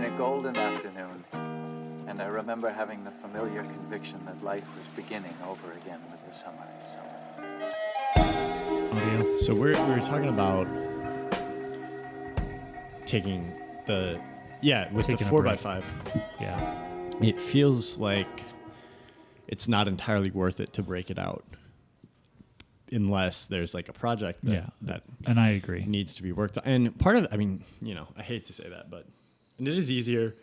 been a golden afternoon, and I remember having the familiar conviction that life was beginning over again with the summer and summer. Audio. So we were talking about taking the with Taking the a break. 4x5. Yeah. It feels like it's not entirely worth it to break it out unless there's like a project that And I agree. needs to be worked on. And part of it, I mean, I hate to say that, but and it is easier.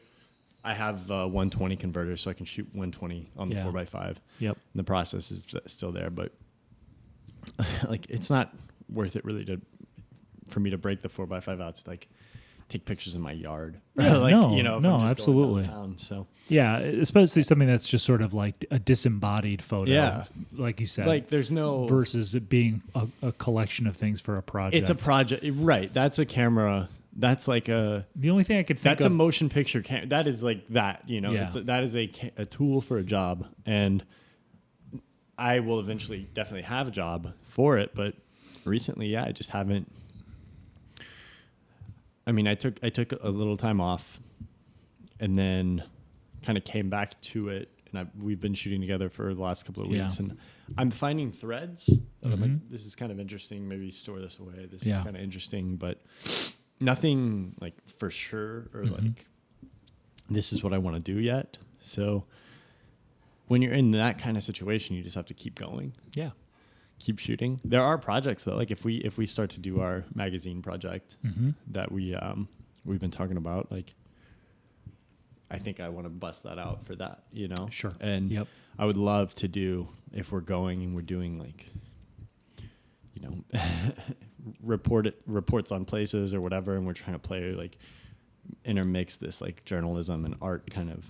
I have a 120 converter, so I can shoot 120 on the 4x5. Yep. And the process is still there, but like it's not worth it really for me to break the 4x5 out to like take pictures in my yard. Yeah, like, no, if I'm just absolutely. going downtown, so Yeah, especially something that's just sort of like a disembodied photo. Yeah. Like you said. like there's no versus it being a collection of things for a project. It's a project, right? That's a camera. That's like a. The only thing I could think That's of. a motion picture camera. That is like that. Yeah. That is a tool for a job, and I will eventually definitely have a job for it. But recently, I just haven't. I mean, I took a little time off, and then kind of came back to it, and we've been shooting together for the last couple of weeks, and I'm finding threads that I'm like, this is kind of interesting. Maybe store this away. This is kind of interesting, but nothing like for sure or like this is what I want to do yet. So when you're in that kind of situation, you just have to keep going. Yeah. Keep shooting. There are projects though, like if we start to do our magazine project that we've been talking about, like I think I want to bust that out for that, Sure. And I would love to do, if we're going and we're doing like reports on places or whatever, and we're trying to play like intermix this like journalism and art kind of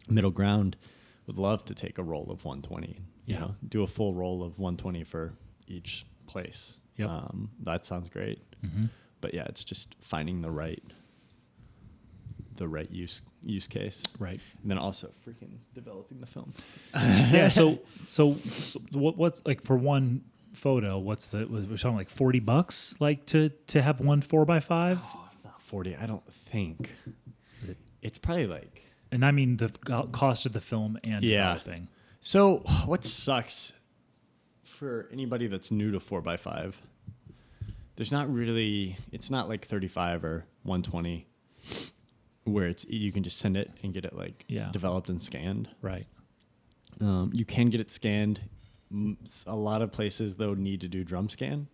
middle ground. Would love to take a roll of 120. Do a full roll of 120 for each place. Yep. That sounds great. But yeah, it's just finding the right use case. Right. And then also freaking developing the film. Yeah. So what's like for one photo? We're talking like $40, like to have one 4x5. Oh, it's not 40. I don't think. Is it? It's probably like. And I mean the cost of the film and developing. So what sucks for anybody that's new to 4x5, it's not like 35 or 120 where you can just send it and get it like developed and scanned. Right. You can get it scanned. A lot of places though need to do drum scan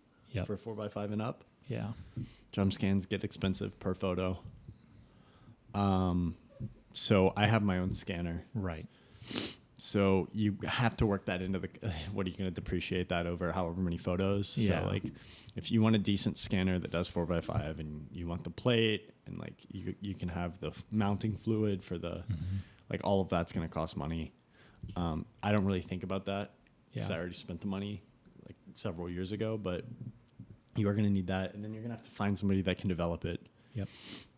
for 4x5 and up. Yeah. Drum scans get expensive per photo. So I have my own scanner. Right. So you have to work that into what are you going to depreciate that over however many photos? Yeah. So like if you want a decent scanner that does 4x5 and you want the plate and like you can have the mounting fluid for the, like all of that's going to cost money. I don't really think about that because I already spent the money like several years ago, but you are going to need that. And then you're going to have to find somebody that can develop it. Yep.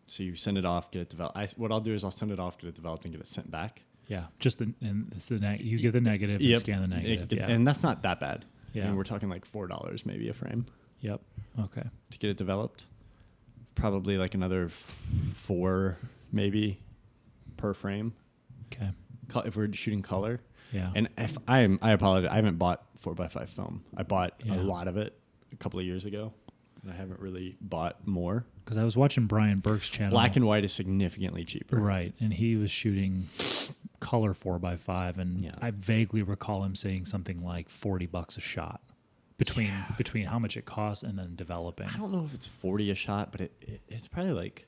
So you send it off, get it developed. What I'll do is I'll send it off, get it developed, and get it sent back. Yeah. You give the negative and scan the negative. And that's not that bad. Yeah. I mean, we're talking like $4 maybe a frame. Yep. Okay. To get it developed. Probably like another $4 maybe per frame. Okay. If we're shooting color. Yeah. And I apologize. I haven't bought 4x5 film. I bought a lot of it a couple of years ago. And I haven't really bought more. Because I was watching Brian Burke's channel. Black and white is significantly cheaper. Right. And he was shooting color 4x5. And I vaguely recall him saying something like $40 a shot between how much it costs and then developing. I don't know if it's 40 a shot, but it's probably like,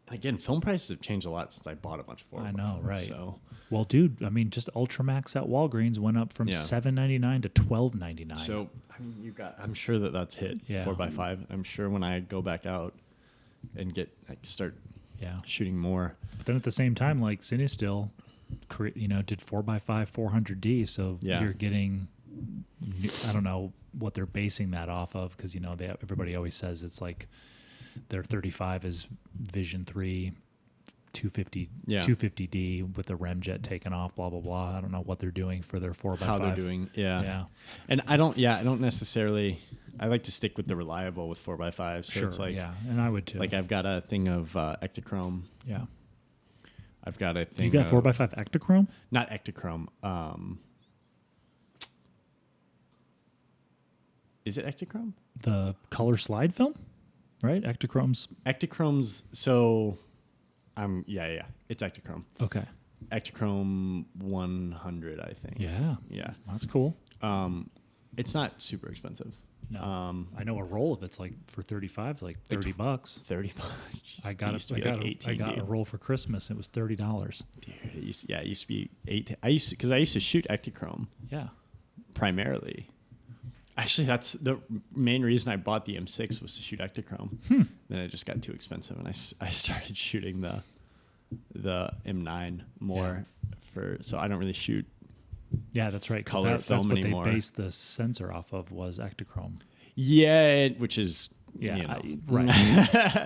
again, film prices have changed a lot since I bought a bunch of 4x5. I know, right. So. Well, dude, I mean, just Ultramax at Walgreens went up from $7.99 to $12.99. So, I mean, I'm sure that's hit 4x5. I'm sure when I go back out and start shooting more. But then at the same time, like CineStill, did 4x5 400D. So you're getting, I don't know what they're basing that off of because, everybody always says it's like their 35 is Vision 3. 250D with the remjet taken off, blah blah blah. I don't know what they're doing for their 4x5. How they're doing, And I don't necessarily. I like to stick with the reliable with 4x5. So sure, it's like, and I would too. Like I've got a thing of Ektachrome, I've got a thing. You got 4x5 Ektachrome? Not Ektachrome. Is it Ektachrome? The color slide film, right? Ektachrome's. So, yeah, it's Ektachrome. Okay. Ektachrome 100, I think. Yeah, that's cool. It's not super expensive. No, I know a roll of it's like for 35, like $30. $30. I got a roll for Christmas. It was $30. Dude, it used to be because I used to shoot Ektachrome. Yeah. Primarily. Actually, that's the main reason I bought the M6 was to shoot Ektachrome. Then it just got too expensive, and I started shooting the M9 more so I don't really shoot. Yeah, that's right. Color film that's what anymore. They based the sensor off of was Ektachrome. Yeah, which is right.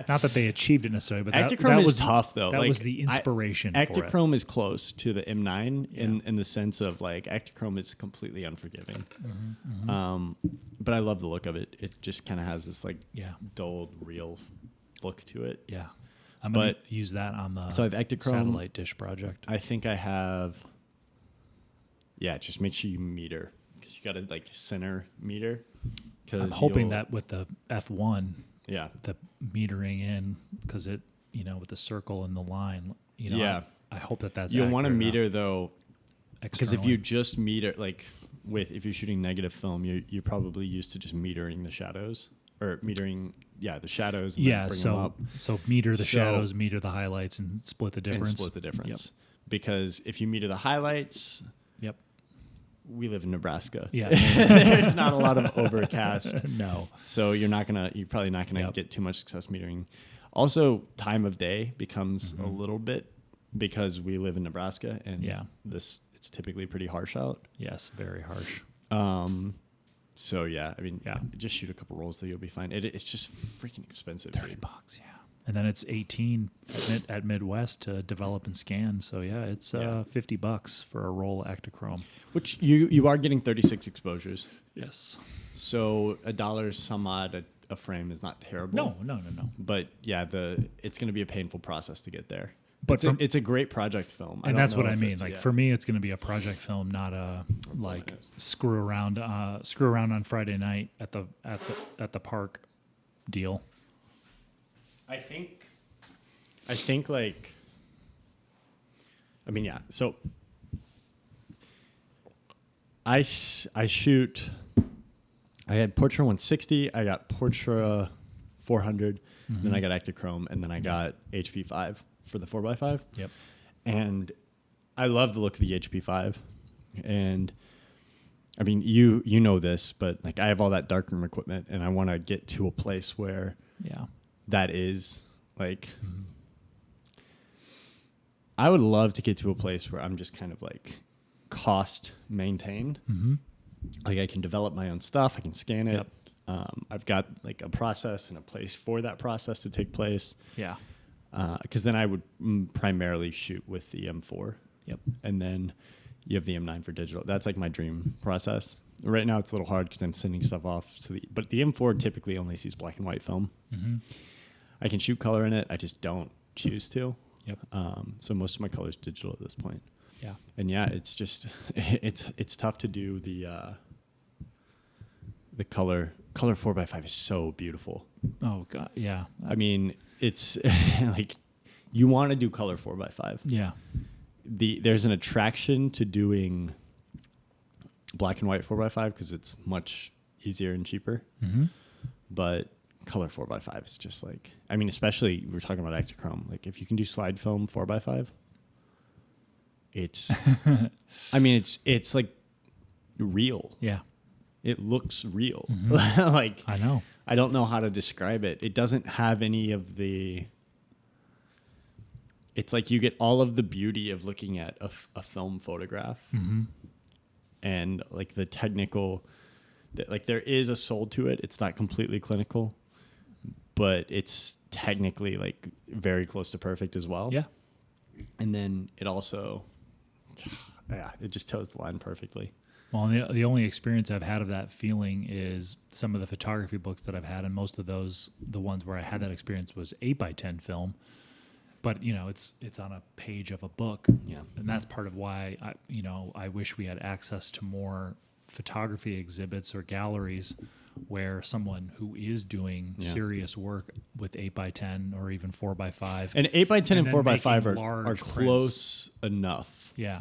Not that they achieved it necessarily, but Ektachrome is tough though. That was the inspiration. Ektachrome is close to the M9 in the sense of like Ektachrome is completely unforgiving. But I love the look of it. It just kind of has this like dulled, real look to it. Yeah, I'm gonna use that on the I have Ektachrome satellite dish project. I think I have. Yeah, just make sure you meter because you got to like center meter. I'm hoping that with the F1, the metering in because it, with the circle and the line, I hope that's. You'll want to meter though, because if you just meter if you're shooting negative film, you're probably used to just metering the shadows or metering the shadows. And then bring them up. So meter the shadows, meter the highlights, and split the difference. Yep. Because if you meter the highlights. Yep. We live in Nebraska. Yeah. There's not a lot of overcast. No. So you're probably not gonna get too much success metering. Also, time of day becomes a little bit because we live in Nebraska and it's typically pretty harsh out. Yes, very harsh. So just shoot a couple rolls so you'll be fine. It's just freaking expensive. $30, yeah. And then it's 18 at Midwest to develop and scan. So it's $50 for a roll of Ektachrome. Which you are getting 36 exposures. Yes. So $1 some odd a frame is not terrible. No. But it's going to be a painful process to get there. But it's a great project film. And that's what I mean. For me, it's going to be a project film, not a screw around on Friday night at the park deal. I think so I shoot, I had Portra 160, I got Portra 400, then I got Ektachrome, and then I got HP5 for the 4x5. Yep. And I love the look of the HP5. And I mean, you know this, but like I have all that darkroom equipment and I want to get to a place where that is like, I would love to get to a place where I'm just kind of like cost maintained. Like I can develop my own stuff. I can scan it. I've got like a process and a place for that process to take place. Yeah. Because then I would primarily shoot with the M4. Yep. And then you have the M9 for digital. That's like my dream process. Right now it's a little hard because I'm sending stuff off. But the M4 typically only sees black and white film. I can shoot color in it. I just don't choose to. Yep. So most of my color is digital at this point. Yeah. And it's just it's tough to do the color 4x5 is so beautiful. Oh God, yeah. I mean, it's like you want to do color 4x5. Yeah. There's an attraction to doing black and white 4x5 because it's much easier and cheaper. But color 4x5 is just like, I mean, especially we're talking about Ektachrome. Like if you can do slide film 4x5, it's I mean it's like real. Yeah. It looks real. Like I know. I don't know how to describe it. It doesn't have any of the, it's like you get all of the beauty of looking at a film photograph and like the technical, like there is a soul to it. It's not completely clinical, but it's technically like very close to perfect as well. Yeah. And then it also, it just toes the line perfectly. Well, the only experience I've had of that feeling is some of the photography books that I've had, and most of those, the ones where I had that experience was 8x10 film, but it's on a page of a book. Yeah. And that's part of why I wish we had access to more photography exhibits or galleries where someone who is doing serious work with 8x10 or even 4x5 and 8x10 and 4x5 are close prints. Enough. Yeah.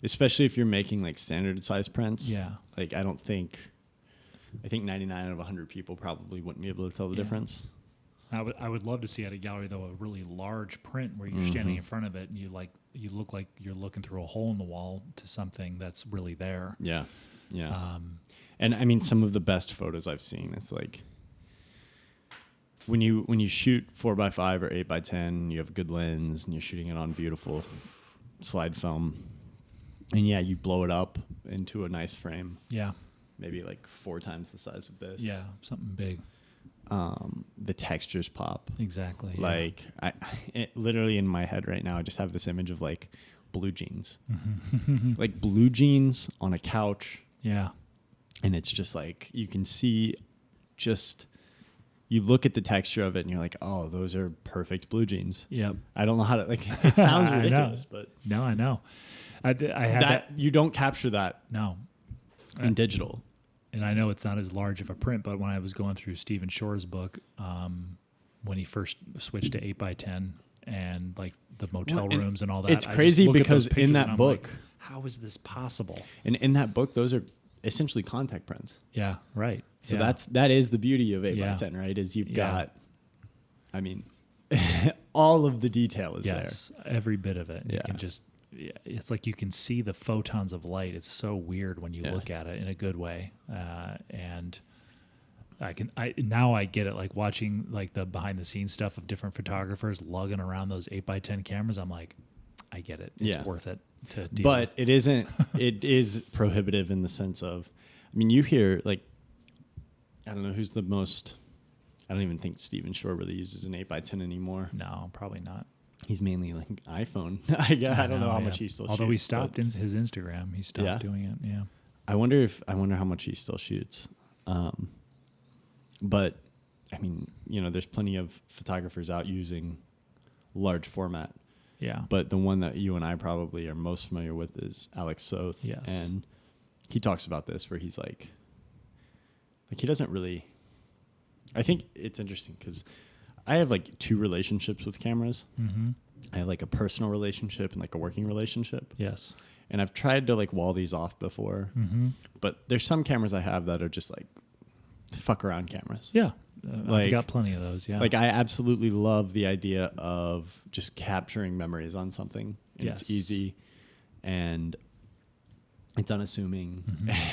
Especially if you're making like standard size prints. Yeah. Like I think 99 out of 100 people probably wouldn't be able to tell the difference. I would love to see at a gallery though a really large print where you're standing in front of it and you look like you're looking through a hole in the wall to something that's really there. Yeah. Yeah. And I mean, some of the best photos I've seen, it's like when you shoot 4x5 or 8x10, you have a good lens and you're shooting it on beautiful slide film. And yeah, you blow it up into a nice frame. Yeah. Maybe like 4 times the size of this. Yeah. Something big. The textures pop. Exactly. Like it literally in my head right now, I just have this image of like blue jeans, like blue jeans on a couch. Yeah. And it's just like, you can see you look at the texture of it and you're like, oh, those are perfect blue jeans. Yep. I don't know how to, like, it sounds ridiculous, but. No, I know. I had that. You don't capture that. No. In digital. And I know it's not as large of a print, but when I was going through Stephen Shore's book, when he first switched to 8x10 and like the motel rooms and all that. It's crazy because in that book. Like, how is this possible? And in that book, those are essentially contact prints. Yeah, right. So that is the beauty of 8x10, right? Is you've got, I mean, all of the detail is there. Yes, every bit of it. You can just, it's like you can see the photons of light. It's so weird when you look at it in a good way. And now I get it, like watching like the behind the scenes stuff of different photographers lugging around those 8x10 cameras. I'm like, I get it. It's worth it to deal with. It isn't, it is prohibitive in the sense of, I mean, you hear like, I don't know who's the most, I don't even think Stephen Shore really uses an 8x10 anymore. No, probably not. He's mainly like iPhone. I don't know how much he still shoots. Although he stopped in his Instagram. He stopped doing it. Yeah. I wonder how much he still shoots. But I mean, there's plenty of photographers out using large format. Yeah. But the one that you and I probably are most familiar with is Alex Soth. Yes. And he talks about this where he's like he doesn't really, I think it's interesting because I have like 2 relationships with cameras. Mm-hmm. I have like a personal relationship and like a working relationship. Yes. And I've tried to like wall these off before, but there's some cameras I have that are just like fuck around cameras. Yeah. I've got plenty of those. Yeah. Like I absolutely love the idea of just capturing memories on something. And it's easy and it's unassuming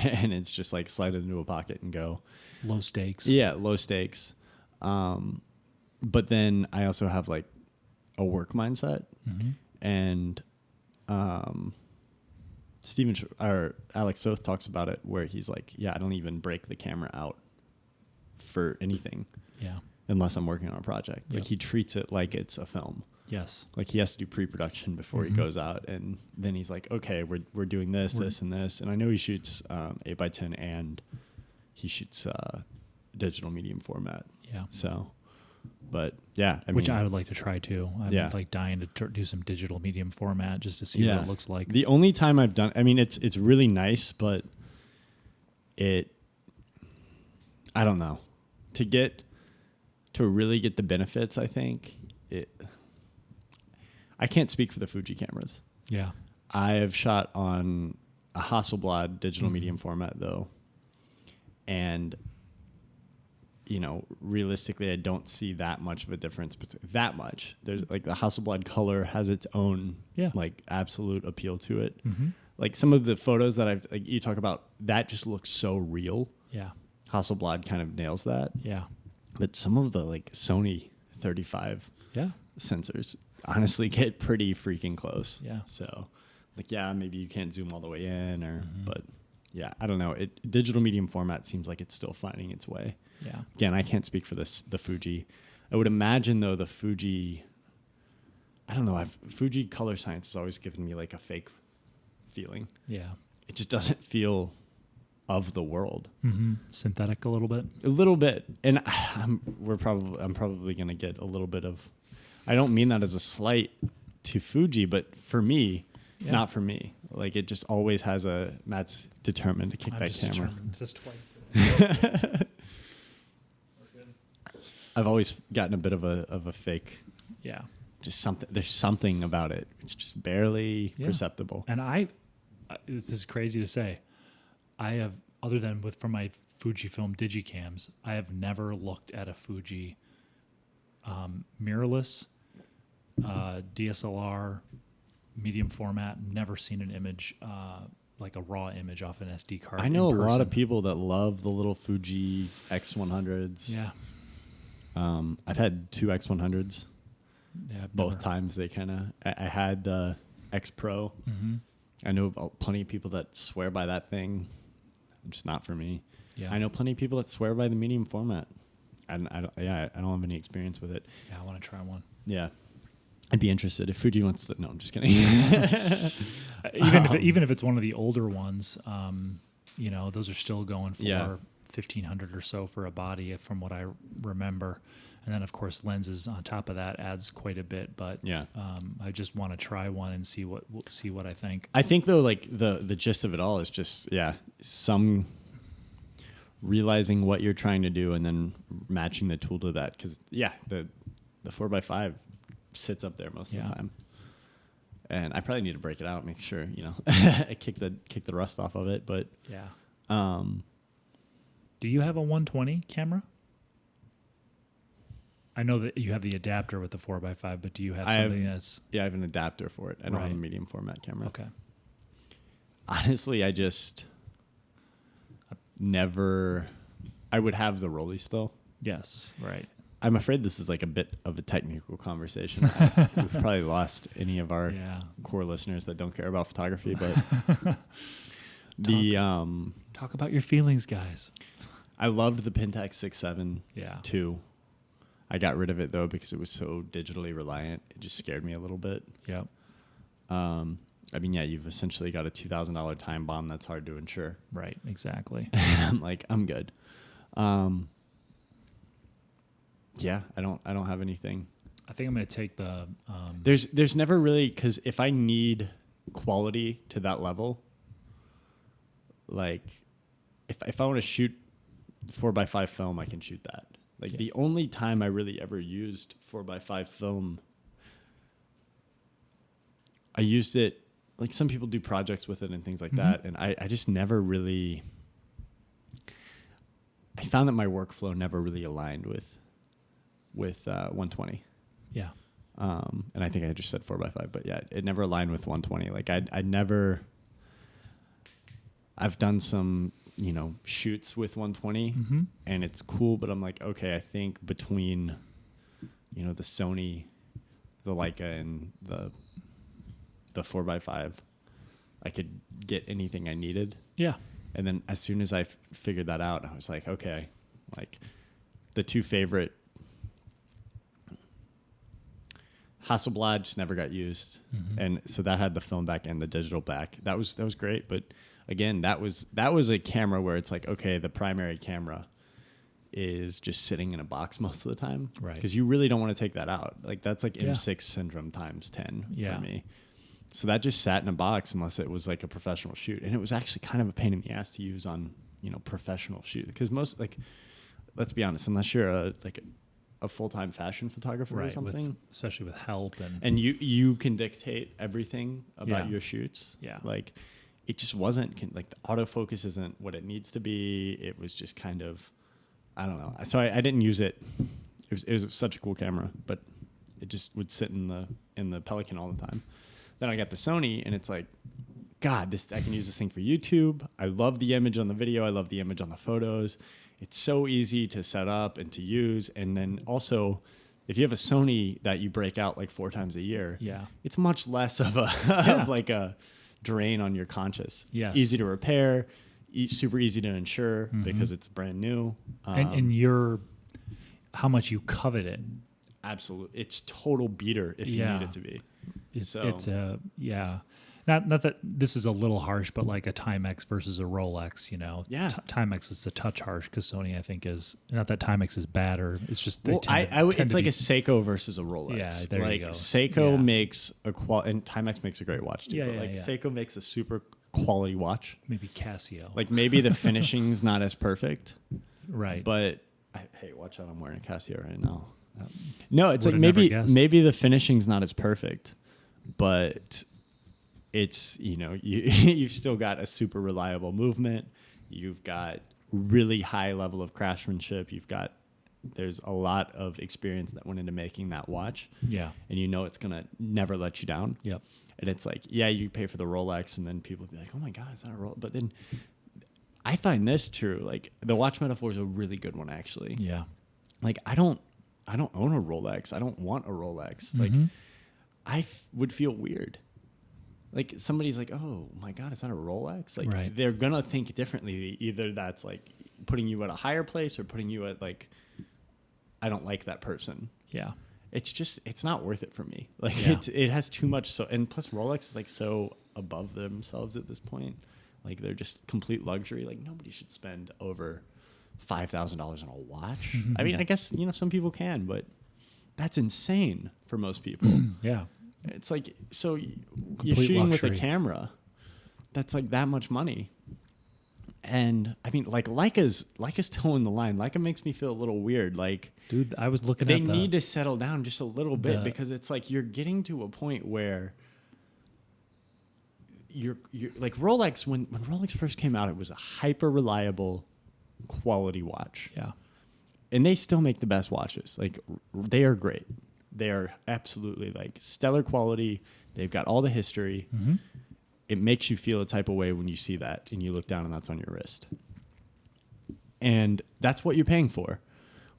and it's just like slide it into a pocket and go. Low stakes. Yeah. Low stakes. But then I also have like a work mindset and, Alex Soth talks about it where he's like, I don't even break the camera out for anything. Yeah. Unless I'm working on a project. Like he treats it like it's a film. Yes. Like he has to do pre-production before he goes out. And then he's like, okay, we're doing this, this, and this. And I know he shoots 8x10 and he shoots digital medium format. Yeah. So, but yeah. Which I would like to try too. I'm like dying to do some digital medium format just to see what it looks like. The only time I've done, it's really nice, but I don't know. To really get the benefits, I think I can't speak for the Fuji cameras. Yeah. I have shot on a Hasselblad digital medium format though. And realistically, I don't see that much of a difference between that much. There's like the Hasselblad color has its own like absolute appeal to it. Like some of the photos that you talk about, that just looks so real. Yeah. Hasselblad kind of nails that. Yeah. But some of the like Sony 35 sensors honestly get pretty freaking close. Yeah. So like, maybe you can't zoom all the way in but I don't know. Digital medium format seems like it's still finding its way. Yeah. Again, I can't speak for the Fuji. I would imagine though the Fuji, I don't know. Fuji color science has always given me like a fake feeling. Yeah. It just doesn't feel of the world. Synthetic a little bit. A little bit. And I'm probably going to get a little bit of I don't mean that as a slight to Fuji, but for me, not for me. Like it just always has Matt's determined to kick that camera. Just twice. I've always gotten a bit of a fake. Yeah. Just something. There's something about it. It's just barely perceptible. And this is crazy to say, I have, other than from my Fujifilm Digicams, I have never looked at a Fuji mirrorless DSLR medium format. Never seen an image like a raw image off an SD card. I know a lot of people that love the little Fuji X100s. Yeah. I've had 2 X100s. Yeah, both times they kind of. I had the X Pro. Mm-hmm. I know plenty of people that swear by that thing. Just not for me. Yeah. I know plenty of people that swear by the medium format. I don't have any experience with it. Yeah, I want to try one. Yeah, I'd be interested if Fuji wants to. No, I'm just kidding. even if it's one of the older ones, those are still going for $1,500 or so for a body, from what I remember. And then, of course, lenses on top of that adds quite a bit. But I just want to try one and see what I think. I think though, like the gist of it all is just some realizing what you're trying to do and then matching the tool to that. Because the 4x5 sits up there most of the time, and I probably need to break it out, make sure I kick the rust off of it. But do you have a 120 camera? I know that you have the adapter with the 4x5, but do you have something that's... Yeah, I have an adapter for it. I don't have a medium format camera. Okay. Honestly, I would have the Rolly still. Yes, right. I'm afraid this is like a bit of a technical conversation. We've probably lost any of our core listeners that don't care about photography, but... Talk about your feelings, guys. I loved the Pentax 6.7 too. I got rid of it though because it was so digitally reliant. It just scared me a little bit. Yep. You've essentially got a $2,000 time bomb that's hard to insure. Right, exactly. And I'm like, I'm good. I don't have anything. I think I'm going to take the... There's never really, because if I need quality to that level, like if I want to shoot 4x5 film, I can shoot that. Like the only time I really ever used 4x5 film, I used it, like some people do projects with it and things like that. And I just never really, I found that my workflow never really aligned with 120. Yeah. And I think I just said 4x5, but it never aligned with 120. Like I've done some, shoots with 120 and it's cool, but I'm like, okay, I think between, the Sony, the Leica and the 4x5, I could get anything I needed. Yeah. And then as soon as I figured that out, I was like, okay, like the two favorite, Hasselblad just never got used. And so that had the film back and the digital back. That was great. But again, that was a camera where it's like, okay, the primary camera is just sitting in a box most of the time. Right. Because you really don't want to take that out. Like that's like M6 syndrome times 10 for me. So that just sat in a box unless it was like a professional shoot. And it was actually kind of a pain in the ass to use on, professional shoot. Because most, like, let's be honest, unless you're a full-time fashion photographer or something, especially with help and you can dictate everything about your shoots. Like it just wasn't like the autofocus isn't what it needs to be. It was just kind of, I don't know. So I didn't use it. It was such a cool camera, but it just would sit in the Pelican all the time. Then I got the Sony and it's like, God, I can use this thing for YouTube. I love the image on the video. I love the image on the photos. It's so easy to set up and to use. And then also, if you have a Sony that you break out like 4 times a year, it's much less of of like a drain on your conscience. Yes. Easy to repair, super easy to insure because it's brand new. And how much you covet it. Absolutely. It's total beater if you need it to be. Not that this is a little harsh, but like a Timex versus a Rolex, you know. Yeah. Timex is a touch harsh because Sony, I think, is not that Timex is bad, or it's just it's like a Seiko versus a Rolex. Yeah, there you go. Seiko makes and Timex makes a great watch too. Seiko makes a super quality watch. Maybe Casio. Like maybe the finishing's not as perfect, right? But hey, watch out! I'm wearing a Casio right now. No, it's like maybe the finishing's not as perfect, but it's, you know, you've still got a super reliable movement. You've got really high level of craftsmanship. There's a lot of experience that went into making that watch. Yeah. And you know it's going to never let you down. Yep. And it's like, yeah, you pay for the Rolex and then people be like, oh my God, is that a Rolex? But then I find this true. Like the watch metaphor is a really good one, actually. Yeah. Like I don't own a Rolex. I don't want a Rolex. Mm-hmm. Like I would feel weird. Like somebody's like, oh my God, is that a Rolex? Like right. They're going to think differently. Either that's like putting you at a higher place or putting you at like, I don't like that person. Yeah. It's not worth it for me. Like it has too much. And plus Rolex is like so above themselves at this point. Like they're just complete luxury. Like nobody should spend over $5,000 on a watch. I mean, I guess, you know, some people can, but that's insane for most people. Yeah. It's like, so you're Complete shooting luxury. with a camera that's like that much money. And I mean, like Leica's towing the line. Leica makes me feel a little weird. Like, dude, I was looking they at need to settle down just a little bit because it's like you're getting to a point where you're like Rolex. When Rolex first came out, it was a hyper reliable quality watch. Yeah. And they still make the best watches. Like they are great. They are absolutely like stellar quality. They've got all the history. Mm-hmm. It makes you feel a type of way when you see that and you look down and that's on your wrist. And that's what you're paying for.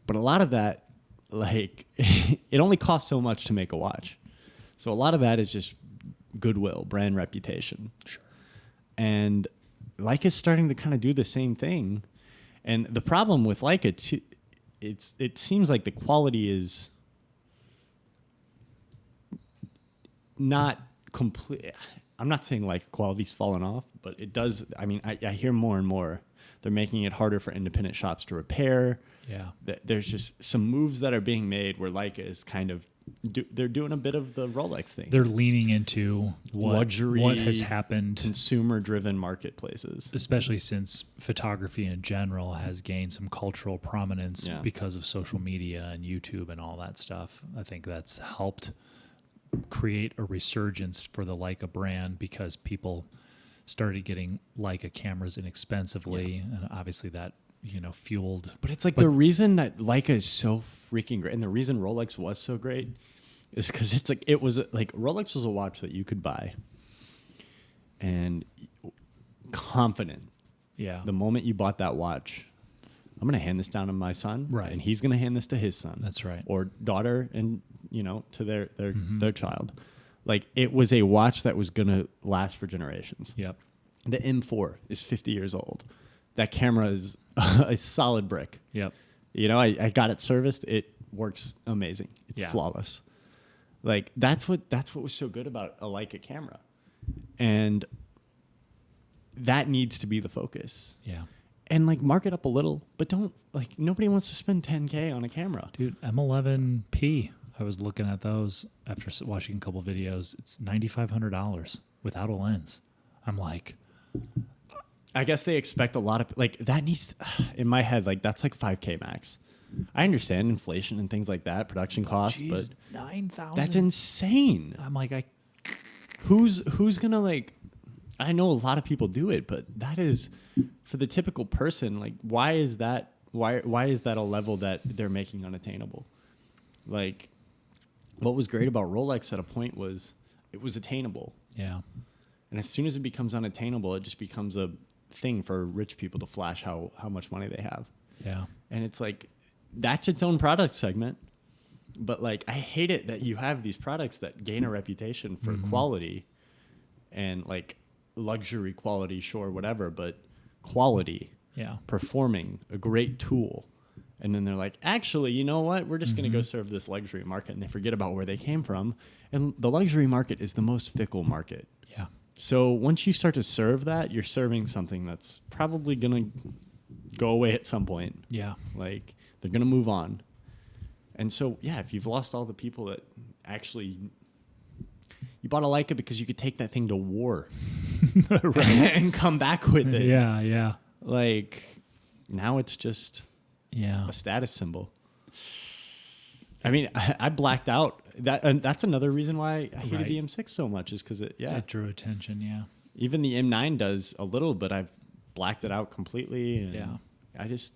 But a lot of that, like, it only costs so much to make a watch. So a lot of that is just goodwill, brand reputation. Sure. And Leica's starting to kind of do the same thing. And the problem with Leica, too, it seems like the quality is not complete. I'm not saying like quality's fallen off, but it does. I mean, I hear more and more they're making it harder for independent shops to repair. Yeah. There's just some moves that are being made where Leica is kind of, they're doing a bit of the Rolex thing. They're leaning into luxury, what has happened, consumer-driven marketplaces, especially since photography in general has gained some cultural prominence because of social media and YouTube and all that stuff. I think that's helped create a resurgence for the Leica brand because people started getting Leica cameras inexpensively, and obviously that, you know, fueled. But it's like the reason that Leica is so freaking great, and the reason Rolex was so great, is because it's like Rolex was a watch that you could buy, and confident. Yeah. The moment you bought that watch, I'm going to hand this down to my son, right? And he's going to hand this to his son. That's right. Or daughter, and you know, to their child. Like it was a watch that was going to last for generations. Yep. The M4 is 50 years old. That camera is a solid brick. Yep. You know, I got it serviced. It works amazing. It's flawless. Like that's what was so good about a Leica camera. And that needs to be the focus. Yeah. And like mark it up a little, but don't, like, nobody wants to spend $10K on a camera. Dude, M11P, I was looking at those after watching a couple videos. It's $9,500 without a lens. I'm like, I guess they expect a lot of, like, that needs, in my head, like, that's like $5K max. I understand inflation and things like that, production costs, but $9,000. that's insane. I'm like, who's gonna, like, I know a lot of people do it, but that is, for the typical person, like, why is that a level that they're making unattainable? Like, what was great about Rolex at a point was it was attainable. Yeah. And as soon as it becomes unattainable, it just becomes a thing for rich people to flash how much money they have. Yeah. And it's like, that's its own product segment. But like, I hate it that you have these products that gain a reputation for quality and like luxury quality, sure, whatever, but quality, performing, a great tool. And then they're like, actually, you know what? We're just going to go serve this luxury market. And they forget about where they came from. And the luxury market is the most fickle market. Yeah. So once you start to serve that, you're serving something that's probably going to go away at some point. Yeah. Like they're going to move on. And so, yeah, if you've lost all the people that actually, you bought a Leica because you could take that thing to war and come back with it. Yeah. Yeah. Like now it's just a status symbol. I mean, I blacked out. And that's another reason why I hated the M6 so much is because it drew attention. Yeah. Even the M9 does a little, but I've blacked it out completely. And I just,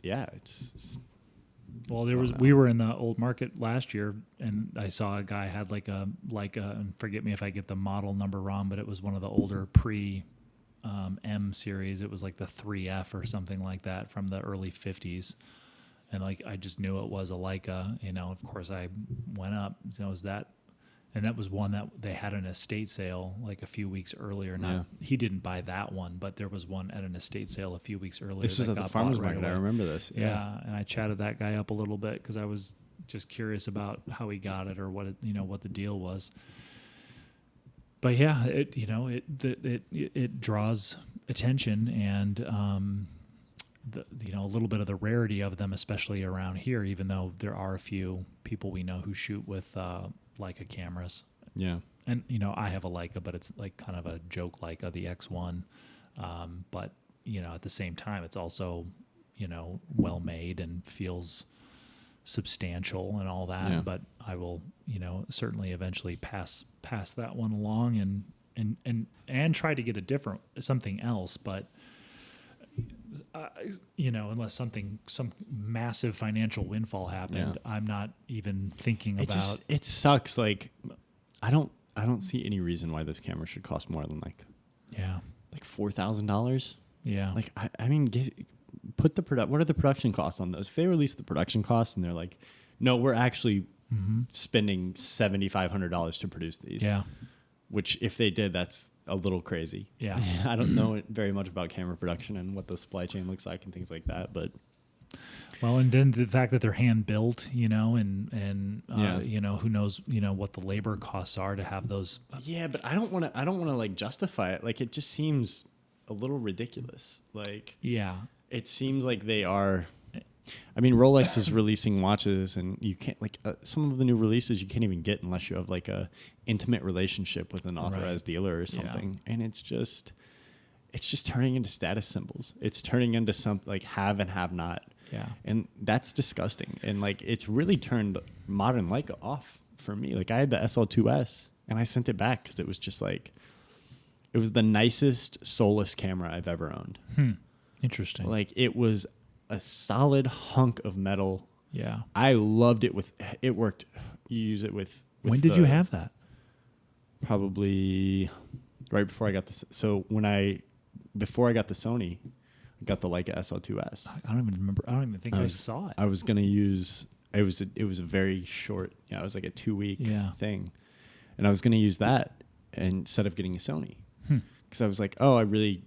well, we were in the old market last year, and I saw a guy had like a, and forget me if I get the model number wrong, but it was one of the older M series. It was like the 3F or something like that from the early 50s. And like, I just knew it was a Leica, of course I went up, it was that. And that was one that they had an estate sale like a few weeks earlier. He didn't buy that one, but there was one at an estate sale a few weeks earlier. This is at the farmer's market. I remember this. Yeah. And I chatted that guy up a little bit because I was just curious about how he got it or what what the deal was. But yeah, it draws attention and a little bit of the rarity of them, especially around here. Even though there are a few people we know who shoot with Leica cameras. Yeah. And, I have a Leica, but it's like kind of a joke Leica, the X1. But, at the same time, it's also, well made and feels substantial and all that. Yeah. But I will, certainly eventually pass that one along and try to get something else. But, unless some massive financial windfall happened, I'm not even thinking about. It sucks. Like, I don't see any reason why this camera should cost more than like $4,000. Yeah. Like, I mean, what are the production costs on those? If they release the production costs and they're like, no, we're actually spending $7,500 to produce these. Yeah. Which, if they did, that's a little crazy. Yeah. I don't know very much about camera production and what the supply chain looks like and things like that, but. Well, and then the fact that they're hand built, and who knows, what the labor costs are to have those. Yeah, but I don't want to like justify it. Like, it just seems a little ridiculous. Like, yeah, it seems like they are. I mean, Rolex is releasing watches, and you can't some of the new releases you can't even get unless you have like a intimate relationship with an authorized dealer or something. Yeah. And it's just turning into status symbols. It's turning into something like have and have not. Yeah. And that's disgusting. And like, it's really turned modern Leica off for me. Like, I had the SL2S and I sent it back because it was just like, it was the nicest soulless camera I've ever owned. Interesting. Like, it was a solid hunk of metal. Yeah. I loved it it worked. You use it with when did you have that? Probably right before I got this. So before I got the Sony, I got the Leica SL2S. I don't even remember. I don't even think I saw it. I was going to use, it was a very short, it was like a 2-week thing. And I was going to use that instead of getting a Sony. Because I was like, I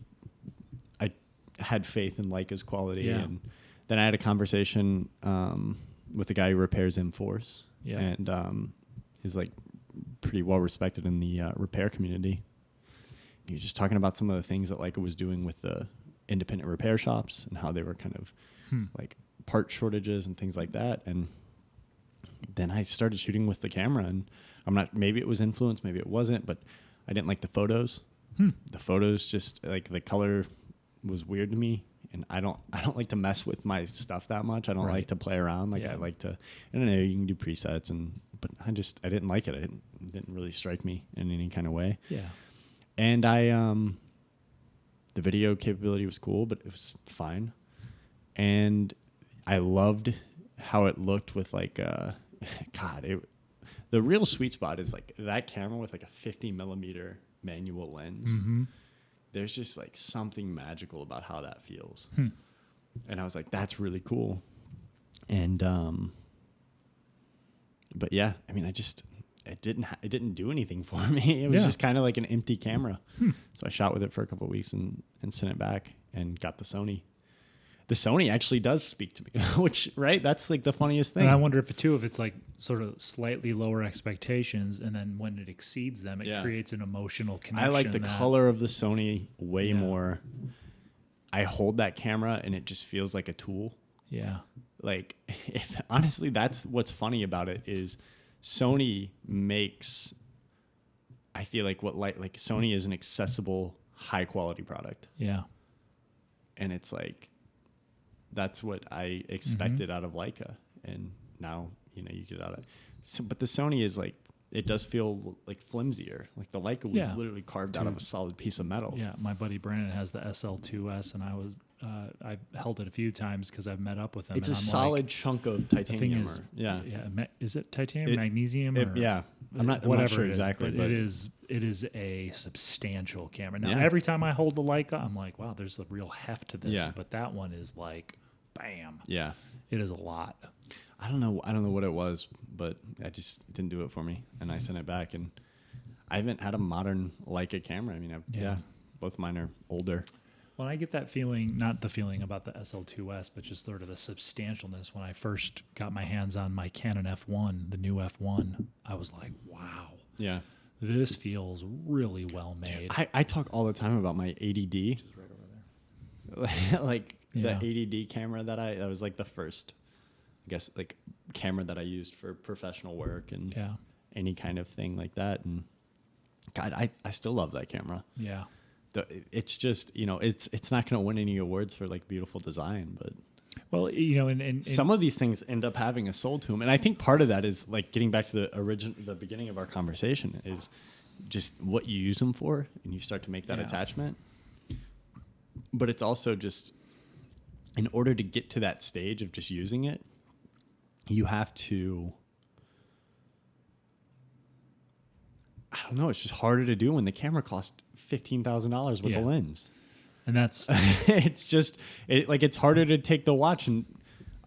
had faith in Leica's quality. Yeah. And then I had a conversation with a guy who repairs M4s. Yeah. And he's like pretty well respected in the repair community. He was just talking about some of the things that Leica was doing with the independent repair shops and how they were kind of like part shortages and things like that. And then I started shooting with the camera, and maybe it was influenced, maybe it wasn't, but I didn't like the photos. The photos just like the color was weird to me, and I don't like to mess with my stuff that much. I don't like to play around. Like, I like to, I don't know, you can do presets but I didn't like it. It didn't really strike me in any kind of way. Yeah. And the video capability was cool, but it was fine. And I loved how it looked with like, the real sweet spot is like that camera with like a 50 millimeter manual lens. There's just like something magical about how that feels. And I was like, that's really cool. And, but yeah, I mean, it didn't do anything for me. It was just kind of like an empty camera. So I shot with it for a couple of weeks and sent it back and got the Sony. the Sony actually does speak to me, which, right? That's like the funniest thing. And I wonder if it's like sort of slightly lower expectations, and then when it exceeds them, it creates an emotional connection. I like the color of the Sony way more. I hold that camera and it just feels like a tool. Yeah. Like, honestly, that's what's funny about it is Sony makes, I feel like like Sony is an accessible, high quality product. Yeah. And it's like, that's what I expected out of Leica. And now, you get out of it. So, but the Sony is like, it does feel like flimsier. Like the Leica was literally carved out of a solid piece of metal. Yeah. My buddy Brandon has the SL2S, and I held it a few times because I've met up with him. It's a solid chunk of titanium. Yeah. Is it titanium, magnesium? I'm not sure exactly, but it is a substantial camera. Now, every time I hold the Leica, I'm like, wow, there's a real heft to this. But that one is like, bam. Yeah. It is a lot. I don't know what it was, but I just didn't do it for me, and I sent it back. And I haven't had a modern Leica camera. I mean, both mine are older. Well, I get that feeling, not the feeling about the SL2S, but just sort of the substantialness. When I first got my hands on my Canon F1, the new F1, I was like, wow. Yeah. This feels really well made. Dude, I talk all the time about my 80D. Which is right over there. Like the 80D camera that was like the first, I guess, like camera that I used for professional work and any kind of thing like that. And God, I still love that camera. Yeah. It's just, it's not going to win any awards for like beautiful design, but well, and some of these things end up having a soul to them. And I think part of that is like getting back to the beginning of our conversation is just what you use them for, and you start to make that attachment. But it's also just, in order to get to that stage of just using it, you have to, I don't know, it's just harder to do when the camera costs $15,000 with a lens. And that's it's just it's harder to take the watch and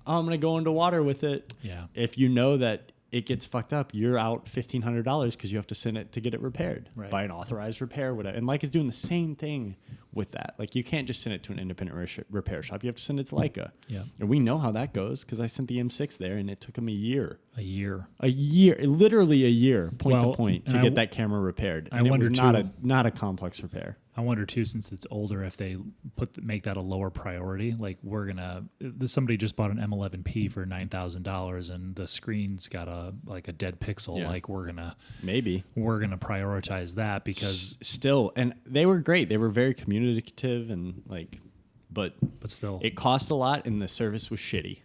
I'm going to go into water with it. Yeah. If you know that it gets fucked up, you're out $1,500 because you have to send it to get it repaired by an authorized repair, whatever. And Leica's doing the same thing with that. Like, you can't just send it to an independent repair shop. You have to send it to Leica. Yeah. And we know how that goes because I sent the M6 there and it took them a year, literally a year, point to point, to get that camera repaired. And it was not a complex repair. I wonder too, since it's older, if they make that a lower priority. Like, somebody just bought an M11P for $9,000, and the screen's got a dead pixel. Yeah. Like, we're gonna prioritize that because still, and they were great. They were very communicative and but still, it cost a lot, and the service was shitty.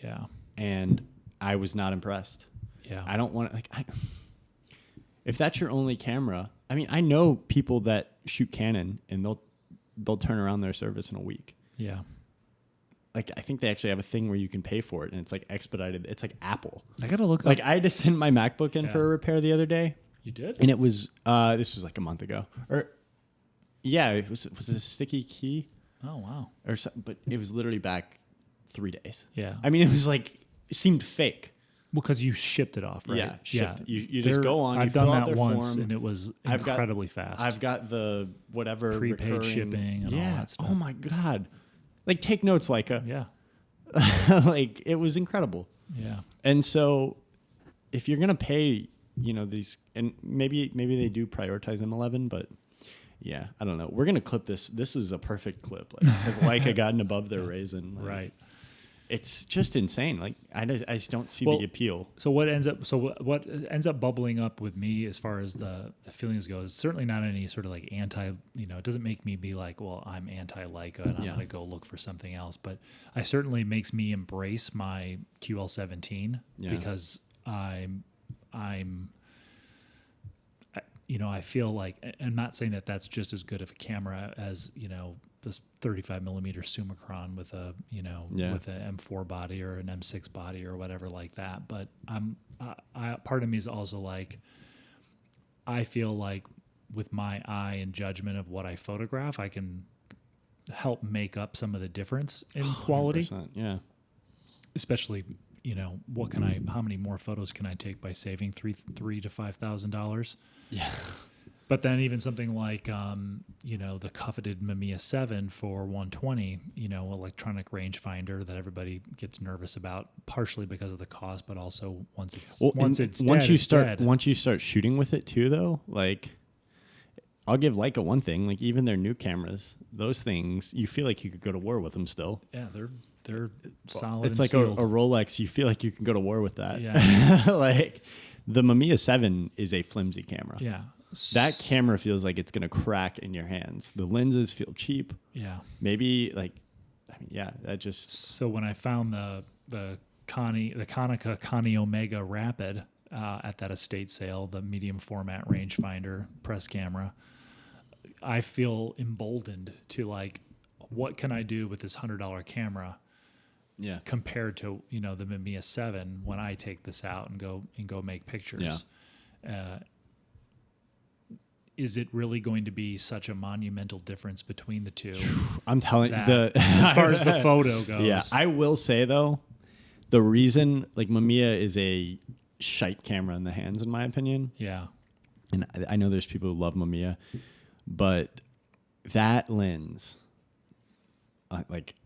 Yeah, and I was not impressed. Yeah, I don't want to if that's your only camera. I mean, I know people that shoot Canon and they'll turn around their service in a week. Yeah. Like, I think they actually have a thing where you can pay for it and it's like expedited. It's like Apple. I got to look up. I had to send my MacBook in for a repair the other day. You did? And it was, this was like a month ago. It was a sticky key. Oh, wow. Or something, but it was literally back 3 days. Yeah. I mean, it seemed fake. Well, because you shipped it off, right? Yeah. You just go on. I've done that once, and it was incredibly fast. I've got the whatever prepaid shipping and all that stuff. Oh my God! Like, take notes, Leica. Yeah. Like, it was incredible. Yeah. And so, if you're gonna pay, these, and maybe they do prioritize M11, but yeah, I don't know. We're gonna clip this. This is a perfect clip. Like, has Leica gotten above their raisin? Right. It's just insane. Like, I just don't see the appeal. So what ends up bubbling up with me as far as the feelings go is certainly not any sort of like anti, it doesn't make me be like, well, I'm anti Leica and I'm going to go look for something else. But I certainly makes me embrace my QL17 because I feel like, I'm not saying that that's just as good of a camera as, this 35 millimeter Summicron with a, with an M4 body or an M6 body or whatever like that. But part of me is also like, I feel like with my eye and judgment of what I photograph, I can help make up some of the difference in quality. Yeah. Especially, how many more photos can I take by saving $3,000 to $5,000? Yeah. But then even something like, the coveted Mamiya 7 for 120, electronic rangefinder that everybody gets nervous about, partially because of the cost, but also once you start shooting with it too, though, like I'll give Leica one thing, like even their new cameras, those things, you feel like you could go to war with them still. Yeah, they're solid. It's like a Rolex. You feel like you can go to war with that. Yeah. Like the Mamiya 7 is a flimsy camera. Yeah. That camera feels like it's going to crack in your hands. The lenses feel cheap. Yeah. Maybe that just. So when I found the Konica Connie Omega Rapid at that estate sale, the medium format rangefinder press camera, I feel emboldened to like, what can I do with this $100 camera? Yeah. Compared to the Mamiya 7 when I take this out and go make pictures. Yeah. Is it really going to be such a monumental difference between the two? I'm telling you, as far as the photo goes. Yeah, I will say though, the reason like Mamiya is a shite camera in the hands, in my opinion. Yeah. And I know there's people who love Mamiya, but that lens,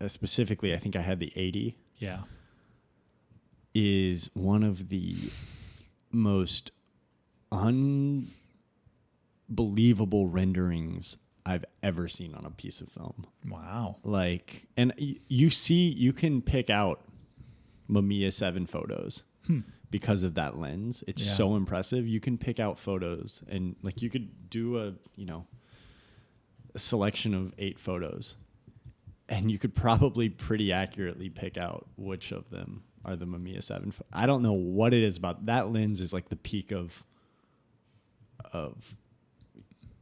specifically, I think I had the 80. Yeah. Is one of the most unbelievable renderings I've ever seen on a piece of film. Wow. Like, and you can pick out Mamiya 7 photos because of that lens. It's so impressive. You can pick out photos and like you could do a selection of 8 photos and you could probably pretty accurately pick out which of them are the Mamiya 7. I don't know what it is about that lens is like the peak of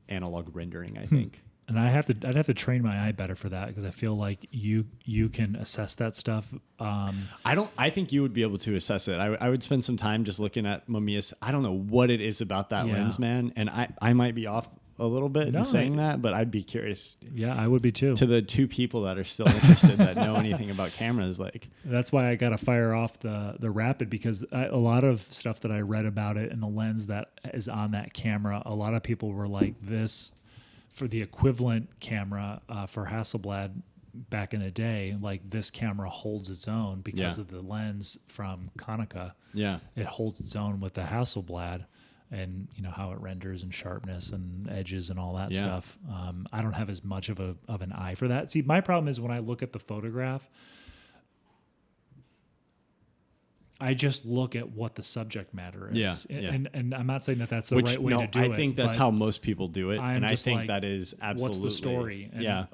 analog rendering, I think. And I'd have to train my eye better for that because I feel like you can assess that stuff. I think you would be able to assess it. I would spend some time just looking at Mamiya. I don't know what it is about that lens, man. And I might be off a little bit in saying that, but I'd be curious. Yeah, I would be too. To the 2 people that are still interested that know anything about cameras, like that's why I got to fire off the Rapid because a lot of stuff that I read about it and the lens that is on that camera, a lot of people were like this for the equivalent camera for Hasselblad back in the day. Like this camera holds its own because of the lens from Konica. Yeah, it holds its own with the Hasselblad. And how it renders and sharpness and edges and all that stuff. I don't have as much of an eye for that. See, my problem is when I look at the photograph, I just look at what the subject matter is. And I'm not saying that that's the right way to do it. I think that's how most people do it. And I think that is absolutely. What's the story? And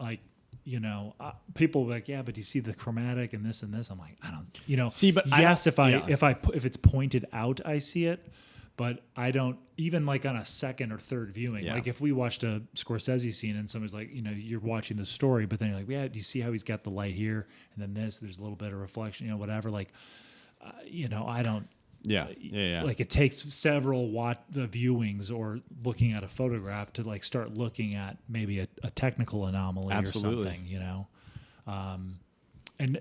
people are like, yeah, but you see the chromatic and this. I'm like, I don't, see, but yes, if it's pointed out, I see it. But I don't, even like on a second or third viewing, like if we watched a Scorsese scene and somebody's like, you're watching the story, but then you're like, yeah, do you see how he's got the light here? And then there's a little bit of reflection, whatever. Like, I don't. Yeah. Like it takes several viewings or looking at a photograph to like start looking at maybe a technical anomaly or something, And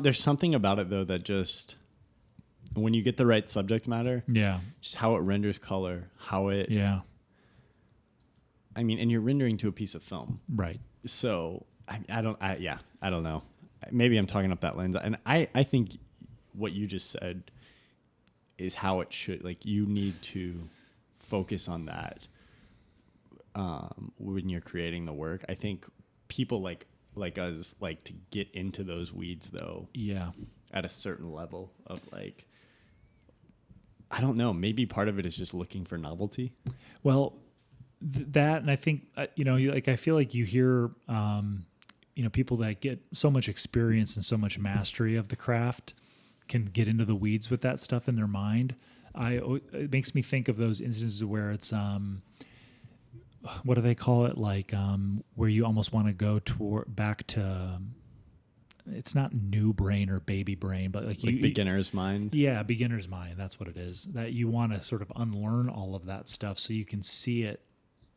there's something about it though that just. When you get the right subject matter, just how it renders color, how it, I mean, and you're rendering to a piece of film, right? So I don't know. Maybe I'm talking up that lens, and I think what you just said is how it should. Like you need to focus on that when you're creating the work. I think people like us like to get into those weeds though. Yeah. At a certain level of like. I don't know. Maybe part of it is just looking for novelty. Well, that, and I think, I feel like you hear, people that get so much experience and so much mastery of the craft can get into the weeds with that stuff in their mind. It makes me think of those instances where it's, what do they call it? Like, where you almost want to go back to, it's not new brain or baby brain, but like beginner's mind. Yeah, beginner's mind. That's what it is. That you want to sort of unlearn all of that stuff so you can see it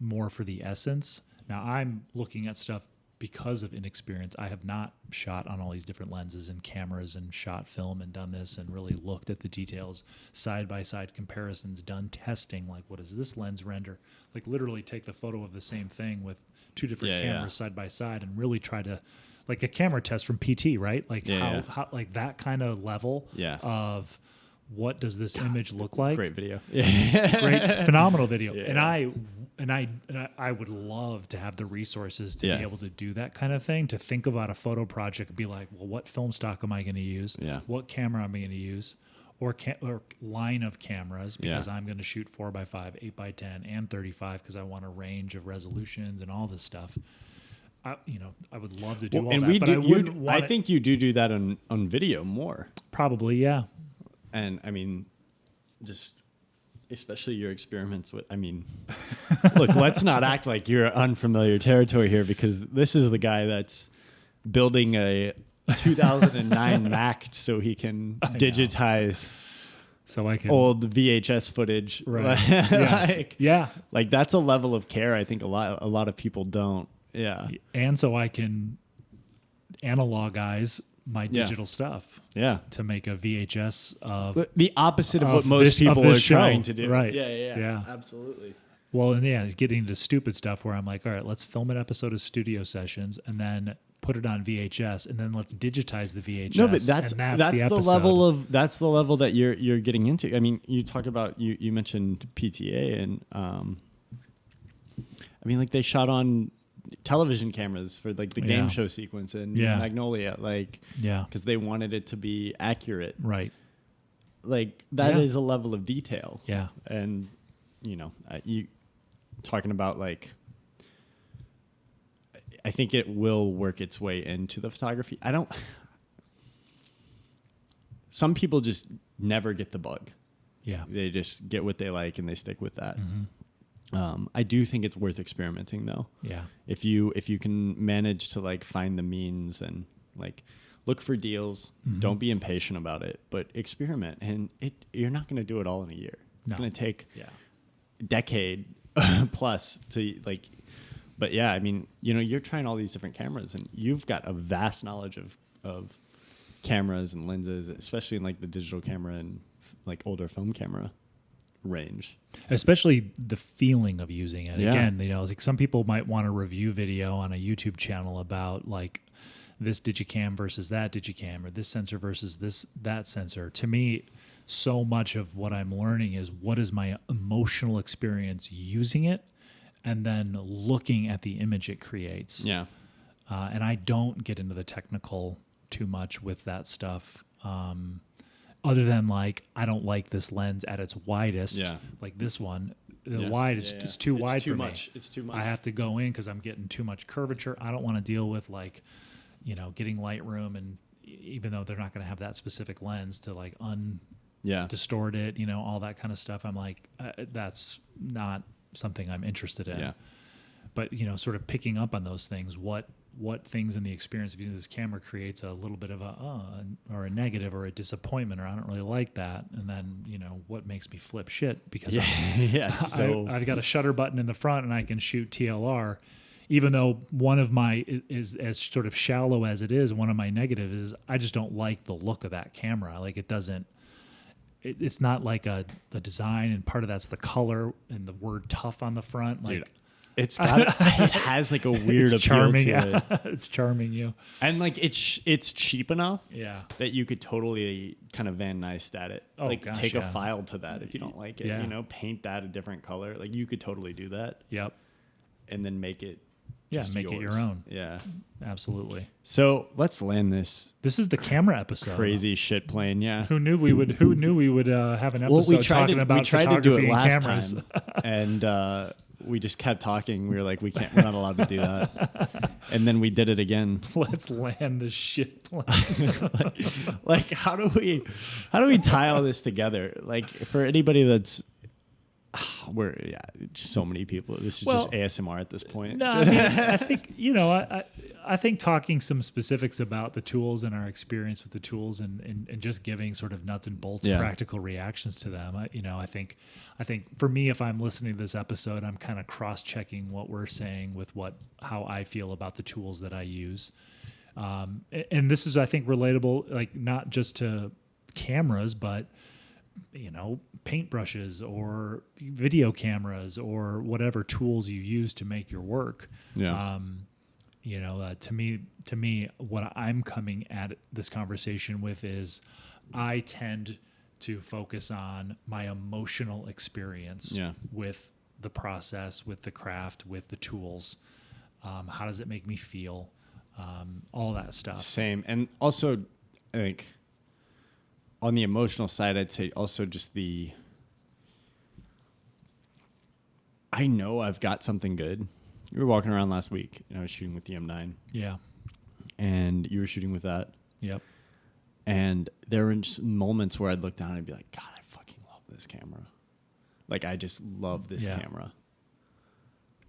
more for the essence. Now I'm looking at stuff because of inexperience, I have not shot on all these different lenses and cameras and shot film and done this and really looked at the details, side-by-side comparisons, done testing, like what does this lens render? Like literally take the photo of the same thing with two different cameras side by side and really try to, like a camera test from PT, right? Like how like that kind of level of what does this image look like? Great video. Great, phenomenal video. Yeah. And I would love to have the resources to be able to do that kind of thing, to think about a photo project and be like, well, what film stock am I going to use? Yeah. What camera am I going to use? Or line of cameras, because I'm going to shoot 4x5, 8x10, and 35 because I want a range of resolutions and all this stuff. I would love to do all that, but I wouldn't want I think you do that on video more. Probably, yeah. And I mean, just especially your experiments with, I mean, look, let's not act like you're unfamiliar territory here, because this is the guy that's building a 2009 Mac so he can digitize so I can old VHS footage. Right. Yes. Like that's a level of care I think a lot of people don't. Yeah. And so I can analogize my digital stuff. Yeah. To make a VHS of the opposite of what most people are trying to do. Right. Yeah. Absolutely. Well, and getting into stupid stuff where I'm like, all right, let's film an episode of studio sessions and then put it on VHS, and then let's digitize the VHS. No, but that's the level that you're getting into. I mean, you talk about you mentioned PTA, and I mean, like they shot on television cameras for like the game show sequence in Magnolia, like because they wanted it to be accurate, right? Like that is a level of detail, and you talking about like. I think it will work its way into the photography. Some people just never get the bug. Yeah. They just get what they like and they stick with that. Mm-hmm. I do think it's worth experimenting though. Yeah. If you can manage to like find the means and like look for deals, don't be impatient about it, but experiment, and you're not going to do it all in a year. It's going to take a decade plus to like. But yeah, I mean, you're trying all these different cameras, and you've got a vast knowledge of cameras and lenses, especially in like the digital camera and like older film camera range. Especially the feeling of using it. Yeah. Again, like some people might want a review video on a YouTube channel about like this Digicam versus that Digicam, or this sensor versus that sensor. To me, so much of what I'm learning is what is my emotional experience using it, and then looking at the image it creates. Yeah. And I don't get into the technical too much with that stuff. Other than like, I don't like this lens at its widest. Yeah. Like this one, the wide is too wide for me. It's too much. I have to go in because I'm getting too much curvature. I don't want to deal with like, getting Lightroom, and even though they're not going to have that specific lens to like distort it, all that kind of stuff. I'm like, that's not something I'm interested in. Yeah. But sort of picking up on those things, what things in the experience of using this camera creates a little bit of or a negative or a disappointment, or I don't really like that, and then what makes me flip shit because I've got a shutter button in the front and I can shoot TLR, even though one of my is as sort of shallow as it is. One of my negatives is I just don't like the look of that camera. Like it doesn't. It's not like the design, and part of that's the color and the word tough on the front. Like, dude, it has like a weird appeal to it. It's charming, and like it's cheap enough, that you could totally kind of Van Nuys at it. Oh, like take a file to that if you don't like it. Paint that a different color. Like you could totally do that. Yep. And then make it. Make it your own. Yeah, absolutely. So let's land this. This is the camera episode. Crazy shit plane. Yeah. Who knew we would have an episode talking about photography and cameras? And we just kept talking. We were like, we're not allowed to do that. And then we did it again. Let's land the shit plane. like how do we tie all this together? Like for anybody that's. So many people. This is just ASMR at this point. No, I mean, I think I think talking some specifics about the tools and our experience with the tools and just giving sort of nuts and bolts practical reactions to them. I think for me, if I'm listening to this episode, I'm kind of cross-checking what we're saying with how I feel about the tools that I use. And this is, I think, relatable, like not just to cameras, but paintbrushes or video cameras or whatever tools you use to make your work. Yeah. To me, what I'm coming at this conversation with is I tend to focus on my emotional experience with the process, with the craft, with the tools. How does it make me feel? All that stuff. Same. And also, I think on the emotional side, I'd say also just I know I've got something good. We were walking around last week and I was shooting with the M9. Yeah. And you were shooting with that. Yep. And there were just moments where I'd look down and be like, God, I fucking love this camera. Like, I just love this camera.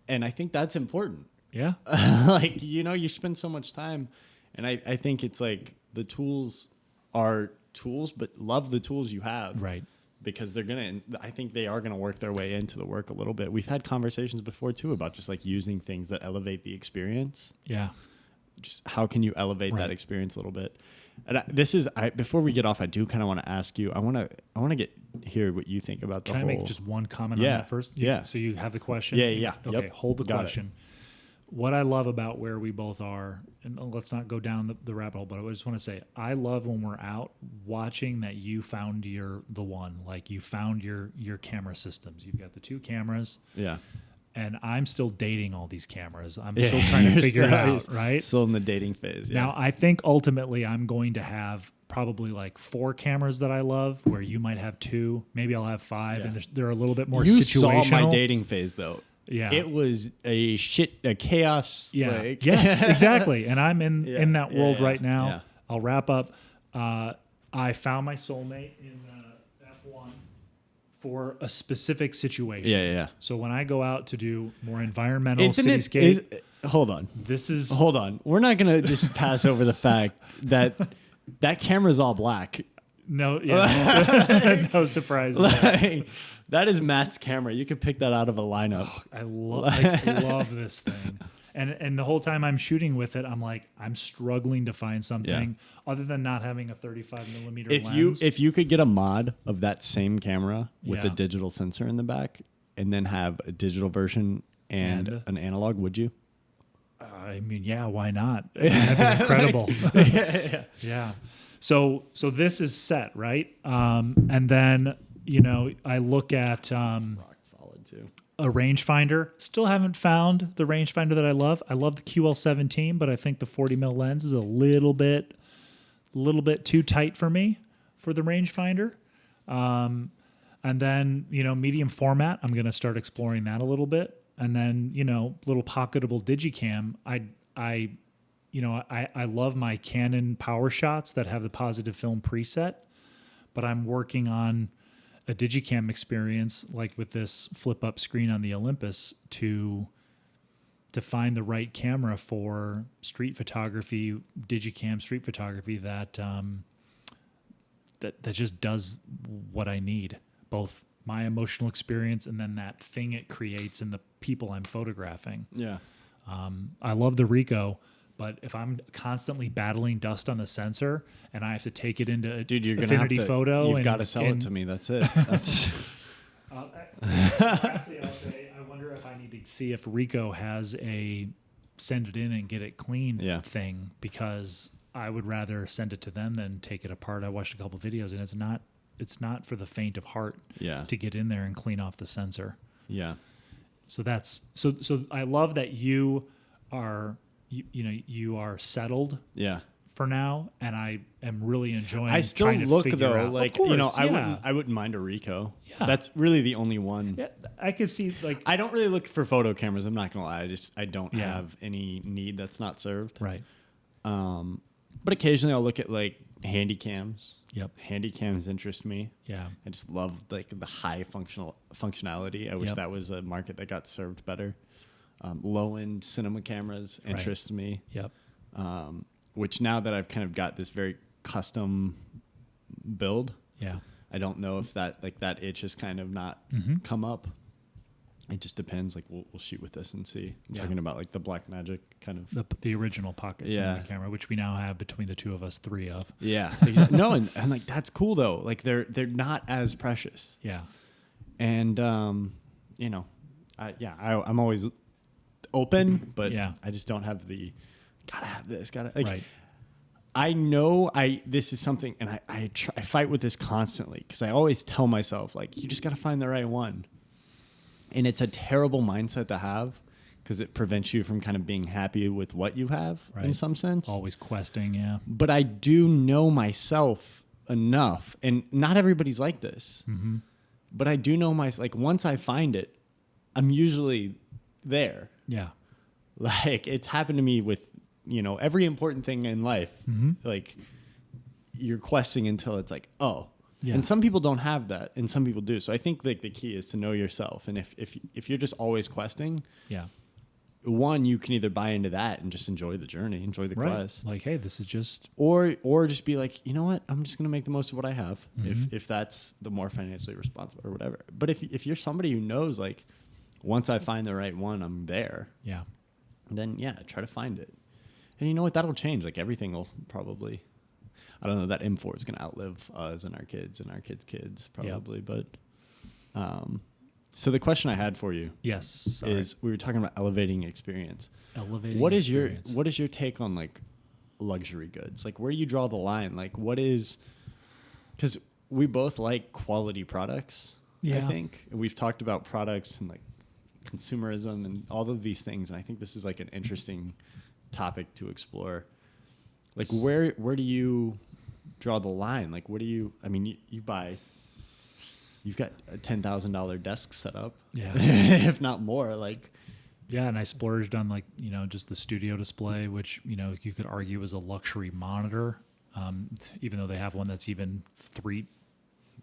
And I think that's important. Yeah. Like, you spend so much time. And I think it's like the tools are tools, but love the tools you have. Right. Because I think they are going to work their way into the work a little bit. We've had conversations before too about just like using things that elevate the experience. Yeah. Just how can you elevate that experience a little bit? And before we get off, I do kind of want to ask you, I want to hear what you think about Can I make just one comment on that first? Yeah. So you have the question? Yeah. Okay. Hold the question. What I love about where we both are, and let's not go down the rabbit hole, but I just want to say, I love when we're out watching that you found the one, like you found your camera systems. You've got the 2 cameras. Yeah. And I'm still dating all these cameras. I'm still trying to figure it out, right? Still in the dating phase. Yeah. Now, I think ultimately I'm going to have probably like 4 cameras that I love, where you might have 2. Maybe I'll have 5, and they're a little bit more situational. You saw my dating phase, though. Yeah. It was a chaos. Yeah. Like. Yes, exactly. And I'm in that world right now. Yeah. I'll wrap up. I found my soulmate in F1 for a specific situation. Yeah. So when I go out to do more environmental cityscape. Hold on. Hold on. We're not going to just pass over the fact that camera's all black. No, yeah. No surprise. That is Matt's camera. You could pick that out of a lineup. Oh, I love this thing. And the whole time I'm shooting with it, I'm like, I'm struggling to find something other than not having a 35 millimeter lens. If you could get a mod of that same camera with a digital sensor in the back and then have a digital version and an analog, would you? I mean, yeah, why not? That'd be incredible. Yeah. So this is set, right? And then, I look at rock solid too. A rangefinder. Still haven't found the rangefinder that I love. I love the QL17, but I think the 40 mil lens is a little bit too tight for me for the rangefinder. And then, medium format, I'm going to start exploring that a little bit. And then, little pocketable digicam. I love my Canon power shots that have the positive film preset, but I'm working on a digicam experience like with this flip up screen on the Olympus to find the right camera for street photography, digicam street photography that just does what I need, both my emotional experience and then that thing it creates in the people I'm photographing. Yeah. I love the Ricoh, but if I'm constantly battling dust on the sensor and I have to take it into Affinity Photo, you've got to sell it to me. That's it. That's actually, I'll say I wonder if I need to see if Ricoh has a send it in and get it clean thing, because I would rather send it to them than take it apart. I watched a couple videos and it's not for the faint of heart to get in there and clean off the sensor. Yeah. So that's so I love that you are you are settled for now, and I am really enjoying. I still look though out. like I wouldn't mind a Ricoh. Yeah. That's really the only one. Yeah, I could see like I don't really look for photo cameras. I'm not gonna lie. I don't have any need that's not served. Right. But occasionally I'll look at like handy cams. Yep. Handy cams interest me. Yeah. I just love like the high functionality. I wish that was a market that got served better. Low end cinema cameras interest me. Yep. which now that I've kind of got this very custom build, Yeah. I don't know if that itch has kind of not come up. It just depends. Like we'll shoot with this and see. I'm talking about like the Black Magic kind of the original pocket cinema camera, which we now have between the two of us 3 of. Yeah. No, and like that's cool though. Like they're not as precious. Yeah. And you know, I'm always open, but I just don't have the gotta have this. Right. I know this is something, and I fight with this constantly because I always tell myself like you just gotta find the right one. And it's a terrible mindset to have because it prevents you from kind of being happy with what you have in some sense. Always questing, yeah. But I do know myself enough, and not everybody's like this, but I do know like once I find it, I'm usually there. Yeah. Like it's happened to me with, you know, every important thing in life. Like you're questing until it's like, oh. Yeah. And some people don't have that, and some people do. So I think like the key is to know yourself. And if you're just always questing, one, you can either buy into that and just enjoy the journey, enjoy the quest. Like, hey, this is just, or just be like, you know what, I'm just gonna make the most of what I have. If that's the more financially responsible or whatever. But if you're somebody who knows like, once I find the right one, I'm there. Yeah. Then try to find it. And you know what, that'll change. Like everything will probably. I don't know, that M4 is going to outlive us and our kids' kids probably. Yep. But so the question I had for you is we were talking about elevating experience. What is your take on like luxury goods? Like where do you draw the line? Like what is, because we both like quality products, I think. And we've talked about products and like consumerism and all of these things. And I think this is like an interesting topic to explore. Like where do you draw the line? Like what do you, I mean, you've got a $10,000 desk set up, if not more, like. Yeah. And I splurged on like, you know, just the studio display, which, you know, you could argue is a luxury monitor. Even though they have one that's even 3.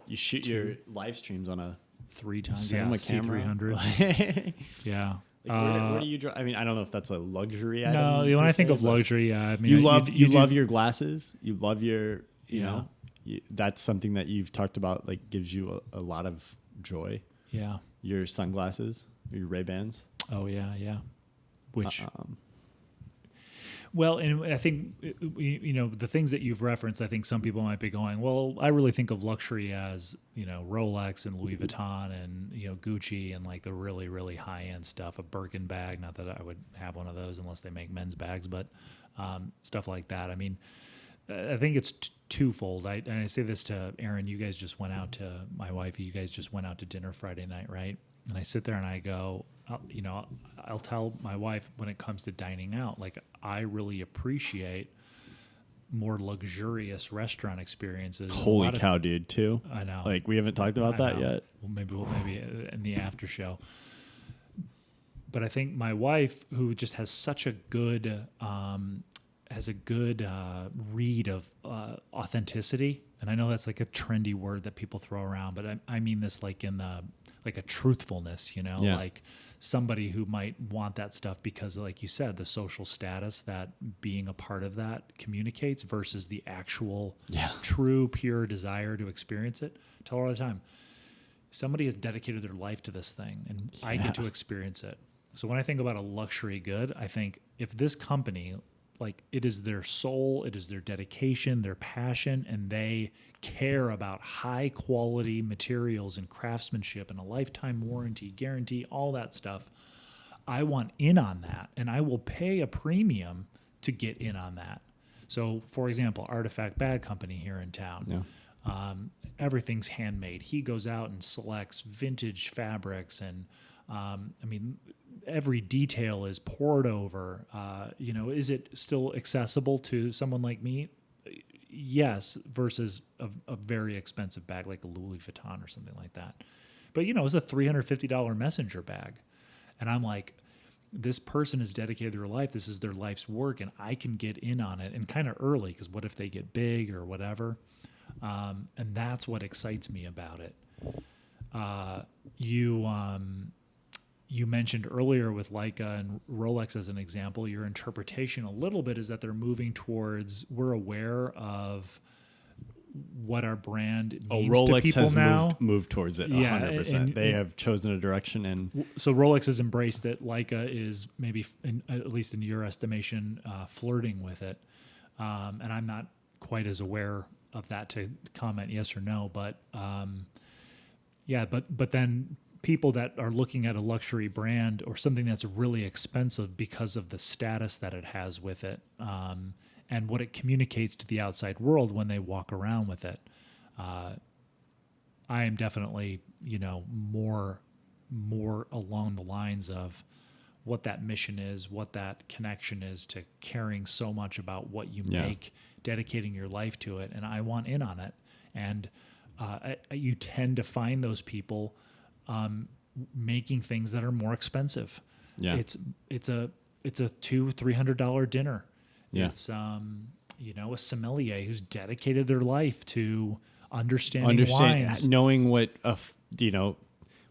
You shoot your live streams on a 3 times camera. C300. Yeah. Like where do you draw? I mean, I don't know if that's a luxury item. No, when I think of luxury, I mean, you love your glasses. You love your, you know, that's something that you've talked about. Like gives you a lot of joy. Yeah. Your sunglasses, your Ray-Bans. Oh yeah. Which. Well, and I think, you know, the things that you've referenced, I think some people might be going, well, I really think of luxury as, you know, Rolex and Louis Vuitton and, you know, Gucci and like the really, really high end stuff, a Birkin bag. Not that I would have one of those unless they make men's bags, but stuff like that. I mean, I think it's twofold. And I say this to Aaron, you guys just went out to, my wife, you guys just went out to dinner Friday night, right? And I sit there and I go, you know, I'll tell my wife when it comes to dining out, like I really appreciate more luxurious restaurant experiences. Holy cow, dude, too. I know. Like we haven't talked about that yet. Well, maybe in the after show. But I think my wife, who just has such a good, read of authenticity, and I know that's like a trendy word that people throw around, but I mean this like in the, like a truthfulness, you know, like somebody who might want that stuff because, like you said, the social status that being a part of that communicates versus the actual true, pure desire to experience it. I tell her all the time, somebody has dedicated their life to this thing and I get to experience it. So when I think about a luxury good, I think if this company, like it is their soul, it is their dedication, their passion, and they care about high quality materials and craftsmanship and a lifetime warranty, guarantee, all that stuff, I want in on that, and I will pay a premium to get in on that. So, for example, Artifact Bag Company here in town, everything's handmade. He goes out and selects vintage fabrics, and I mean, every detail is poured over. You know, is it still accessible to someone like me? Yes, versus a very expensive bag like a Louis Vuitton or something like that. But, you know, it's a $350 messenger bag. And I'm like, this person has dedicated their life. This is their life's work, and I can get in on it, and kind of early, because what if they get big or whatever? And that's what excites me about it. you mentioned earlier with Leica and Rolex as an example, your interpretation a little bit is that they're moving towards, we're aware of what our brand means Rolex to people has now. moved towards it 100%. They have chosen a direction, and so Rolex has embraced it. Leica is maybe, at least in your estimation, flirting with it. And I'm not quite as aware of that to comment yes or no, but but then people that are looking at a luxury brand or something that's really expensive because of the status that it has with it, and what it communicates to the outside world when they walk around with it. I am definitely, more along the lines of what that mission is, what that connection is to caring so much about what you make, dedicating your life to it, and I want in on it. And you tend to find those people making things that are more expensive. Yeah, it's a $200-300 dinner. Yeah. It's a sommelier who's dedicated their life to understanding wines, knowing what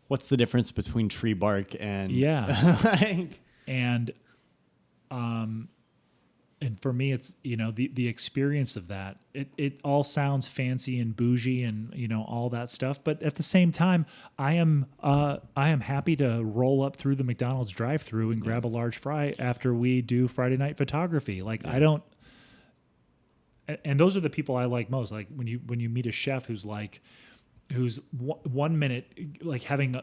what's the difference between tree bark and and for me it's the experience of that. It all sounds fancy and bougie and all that stuff, but at the same time I am happy to roll up through the McDonald's drive-thru and grab a large fry after we do Friday night photography. I don't, and those are the people I like most. Like when you meet a chef who's 1 minute having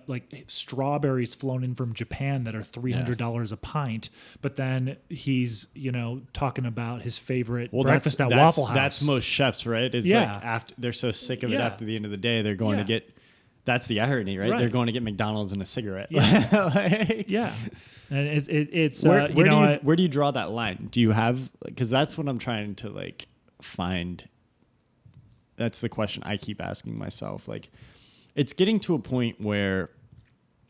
strawberries flown in from Japan that are $300 a pint, but then he's talking about his favorite breakfast at Waffle House. That's most chefs, right? It's after they're so sick of it, after the end of the day they're going to get. That's the irony, right? They're going to get McDonald's and a cigarette. Yeah, and it's where do you draw that line? Do you have, because that's what I'm trying to find. That's the question I keep asking myself. It's getting to a point where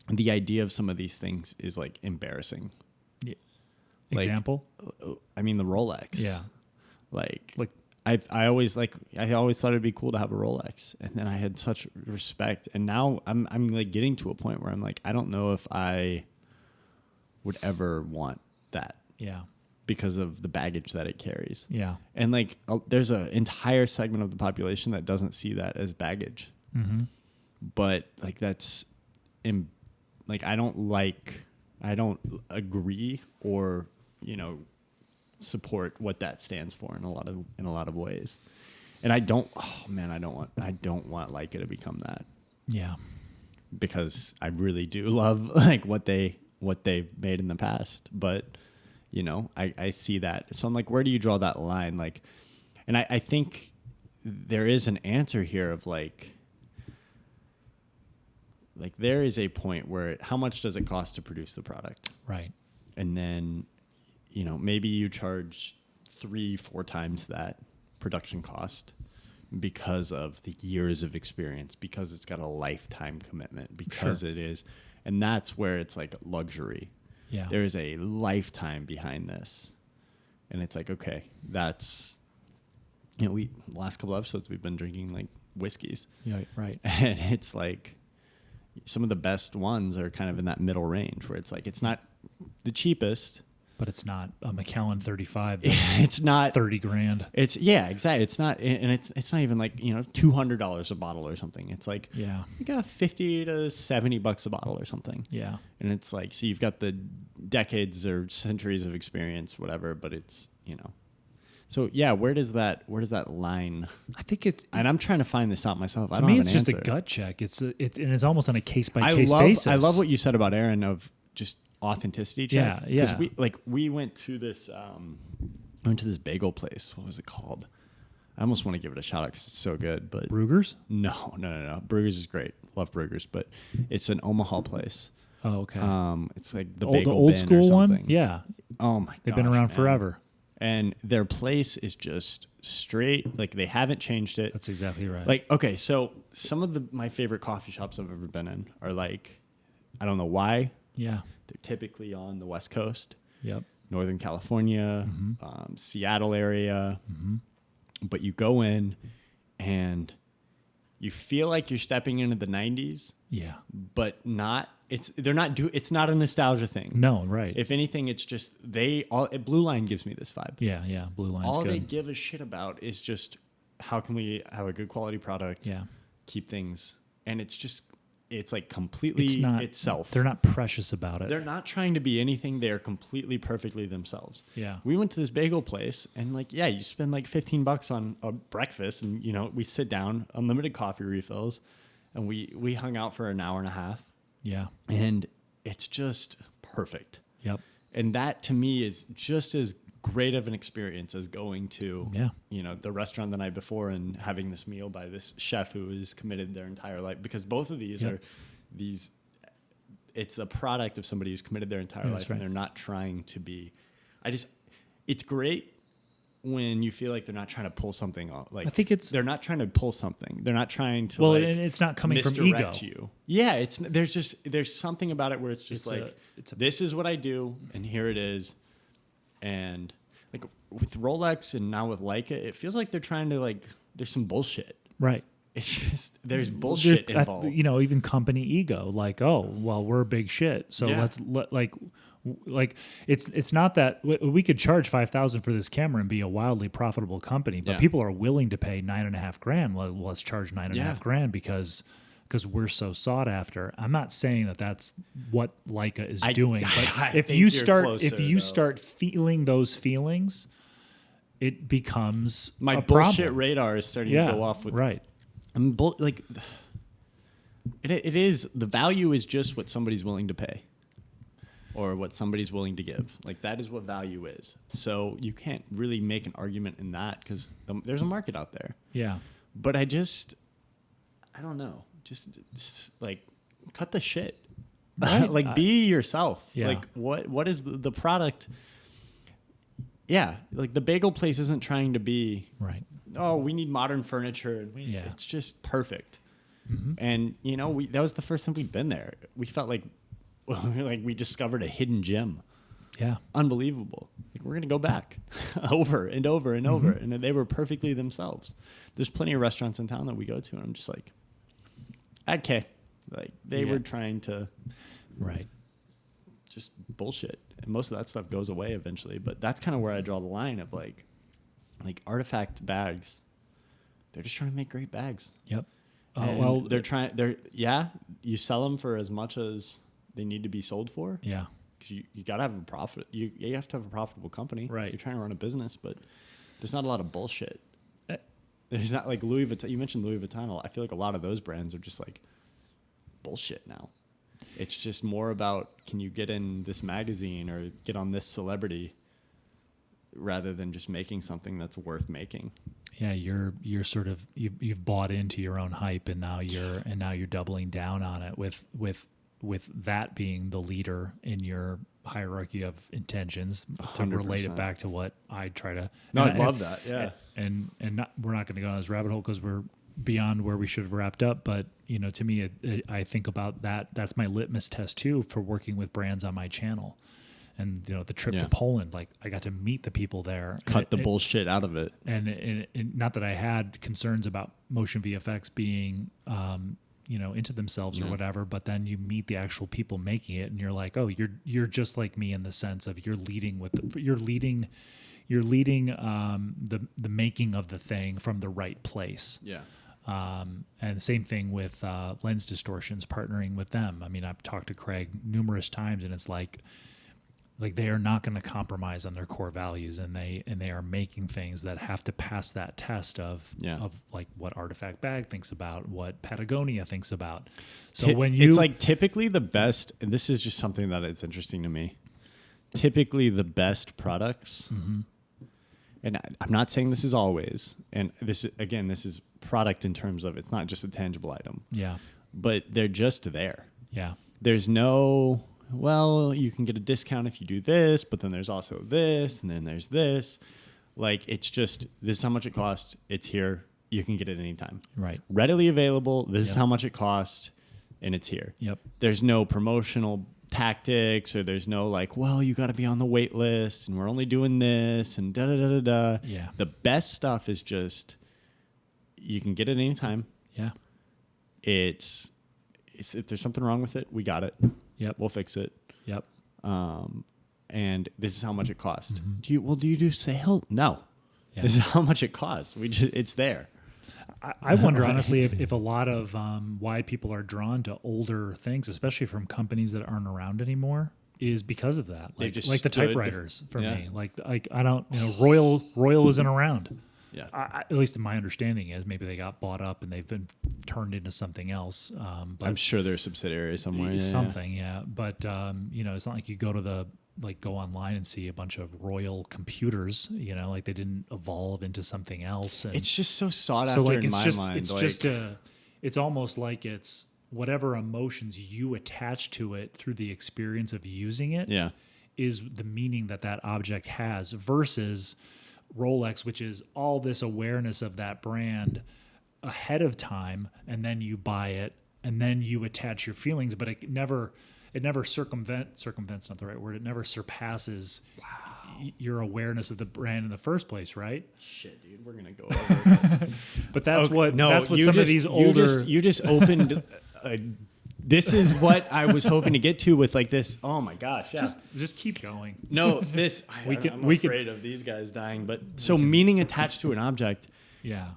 the idea of some of these things is embarrassing. Yeah. Example? I mean, the Rolex. Yeah. I always thought it'd be cool to have a Rolex, and then I had such respect, and now I'm getting to a point where I'm I don't know if I would ever want that. Yeah. Because of the baggage that it carries. Yeah. And there's an entire segment of the population that doesn't see that as baggage. Mm-hmm. But that's I don't agree or, support what that stands for in a lot of ways. And I don't want Leica to become that. Yeah. Because I really do love what they've made in the past, but I see that. So I'm where do you draw that line? And I think there is an answer here of there is a point where how much does it cost to produce the product? Right. And then, maybe you charge 3-4 times that production cost because of the years of experience, because it's got a lifetime commitment, because it is. And that's where it's luxury. Yeah. There is a lifetime behind this. And it's okay, that's, the last couple episodes we've been drinking whiskeys. Yeah, right. And it's some of the best ones are kind of in that middle range where it's it's not the cheapest. But it's not a Macallan 35. It's not $30,000. It's exactly. It's not, and it's not even $200 a bottle or something. It's like $50 to $70 a bottle or something. Yeah, and it's so you've got the decades or centuries of experience, whatever. But it's so where does that line? I think it's, and I'm trying to find this out myself. To me, it's just a gut check. It's almost on a case by case basis. I love what you said about Aaron of just authenticity check. Yeah. Because we went to this bagel place. What was it called? I almost want to give it a shout out because it's so good. But Bruegger's? No. Bruegger's is great. Love Bruegger's, but it's an Omaha place. Oh, okay. It's the bagel old bin school or something. One. Yeah. Oh my god. They've been around forever. And their place is just straight. They haven't changed it. That's exactly right. Okay, so some of my favorite coffee shops I've ever been in are I don't know why. Yeah. They're typically on the West Coast. Yep. Northern California, Seattle area. Mm-hmm. But you go in and you feel like you're stepping into the 90s. Yeah. But it's not a nostalgia thing. No, right. If anything, it's just Blue Line gives me this vibe. Yeah. Blue Line's all good. they give a shit about is just how can we have a good quality product, keep things, and it's like completely itself. They're not precious about it. They're not trying to be anything. They're completely perfectly themselves. Yeah. We went to this bagel place and like, yeah, you spend like $15 on a breakfast and, you know, we sit down, unlimited coffee refills, and we hung out for an hour and a half. Yeah. And it's just perfect. Yep. And that to me is just as great of an experience as going to, you know, the restaurant the night before and having this meal by this chef who is committed their entire life, because both of these are it's a product of somebody who's committed their entire life, and they're not trying to be, it's great when you feel like they're not trying to pull something off. Like, I think they're not trying to pull something. They're not trying to, and it's not coming from ego. You. Yeah. There's something about it where it's just this is what I do and here it is. And like with Rolex and now with Leica, it feels like they're trying to there's some bullshit. Right. It's just, there's bullshit involved. You know, even company ego, like, oh, well, we're big shit. So it's not that we could charge $5,000 for this camera and be a wildly profitable company, but people are willing to pay $9,500. Well, let's charge $9,500 because we're so sought after. I'm not saying that that's what Leica is doing, but if you start feeling those feelings, it becomes my a bullshit problem. Radar is starting to go off with it is, the value is just what somebody's willing to pay or what somebody's willing to give. Like, that is what value is. So you can't really make an argument in that because there's a market out there. Yeah. But I don't know. Just like, cut the shit. Right. Be yourself. Yeah. Like, what is the product? Yeah. Like, the bagel place isn't trying to be right. Oh, we need modern furniture. It's just perfect. Mm-hmm. And you know, that was the first time we'd been there. We felt like we discovered a hidden gem. Yeah. Unbelievable. Like, we're going to go back over and over and over. And they were perfectly themselves. There's plenty of restaurants in town that we go to, and I'm just like, okay. Like, they were trying to just bullshit. And most of that stuff goes away eventually. But that's kind of where I draw the line of like artifact bags. They're just trying to make great bags. Yep. You sell them for as much as they need to be sold for. Yeah. Because you got to have a profit. You have to have a profitable company. Right. You're trying to run a business, but there's not a lot of bullshit. There's not like Louis Vuitton. You mentioned Louis Vuitton. I feel like a lot of those brands are just like bullshit now. It's just more about, can you get in this magazine or get on this celebrity rather than just making something that's worth making. Yeah, you're sort of you've bought into your own hype, and now you're doubling down on it with that being the leader in your hierarchy of intentions. 100%. To relate it back to what I try to. No, I love that. Yeah, and we're not going to go on this rabbit hole because we're beyond where we should have wrapped up. But you know, to me, I think about that. That's my litmus test too for working with brands on my channel. And, you know, the trip to Poland, like, I got to meet the people there. Cut the bullshit out of it. And not that I had concerns about motion VFX being, into themselves or whatever, but then you meet the actual people making it, and you're like, oh, you're just like me in the sense of you're leading the making of the thing from the right place. Yeah. And same thing with Lens Distortions, partnering with them. I mean, I've talked to Craig numerous times, and it's like they are not going to compromise on their core values, and they are making things that have to pass that test of like what Artifact Bag thinks about, what Patagonia thinks about. So it's like typically the best, and this is just something that is interesting to me. Typically the best products, and I'm not saying this is always, and this is product in terms of it's not just a tangible item. Yeah. But they're just there. Yeah. There's no, well, you can get a discount if you do this, but then there's also this, and then there's this. Like, it's just, this is how much it costs. It's here. You can get it anytime. Right. Readily available. This is how much it costs, and it's here. Yep. There's no promotional tactics, or there's no like, well, you got to be on the wait list, and we're only doing this, and Yeah. The best stuff is just, you can get it anytime. Yeah. it's if there's something wrong with it, we got it. Yep. We'll fix it. Yep. And this is how much it cost. Mm-hmm. Do you do sale? No. Yeah. This is how much it costs. It's there. I wonder honestly if a lot of why people are drawn to older things, especially from companies that aren't around anymore, is because of that. Like the typewriters for me. Like I don't, Royal isn't around. Yeah. At least in my understanding is maybe they got bought up and they've been turned into something else. But I'm sure there's subsidiary somewhere. Something, yeah. But it's not like you go online and see a bunch of Royal computers. Like they didn't evolve into something else. And it's just so sought after in my mind. It's almost like it's whatever emotions you attach to it through the experience of using it. Yeah. Is the meaning that object has versus Rolex, which is all this awareness of that brand ahead of time, and then you buy it, and then you attach your feelings, but it never circumvent's not the right word. It never surpasses your awareness of the brand in the first place, right? Shit, dude, we're gonna go over it. But that's what some of these older you just opened. This is what I was hoping to get to with like this. Oh my gosh! Yeah. Just keep going. No, this I'm afraid of these guys dying. But so meaning attached to an object. Yeah.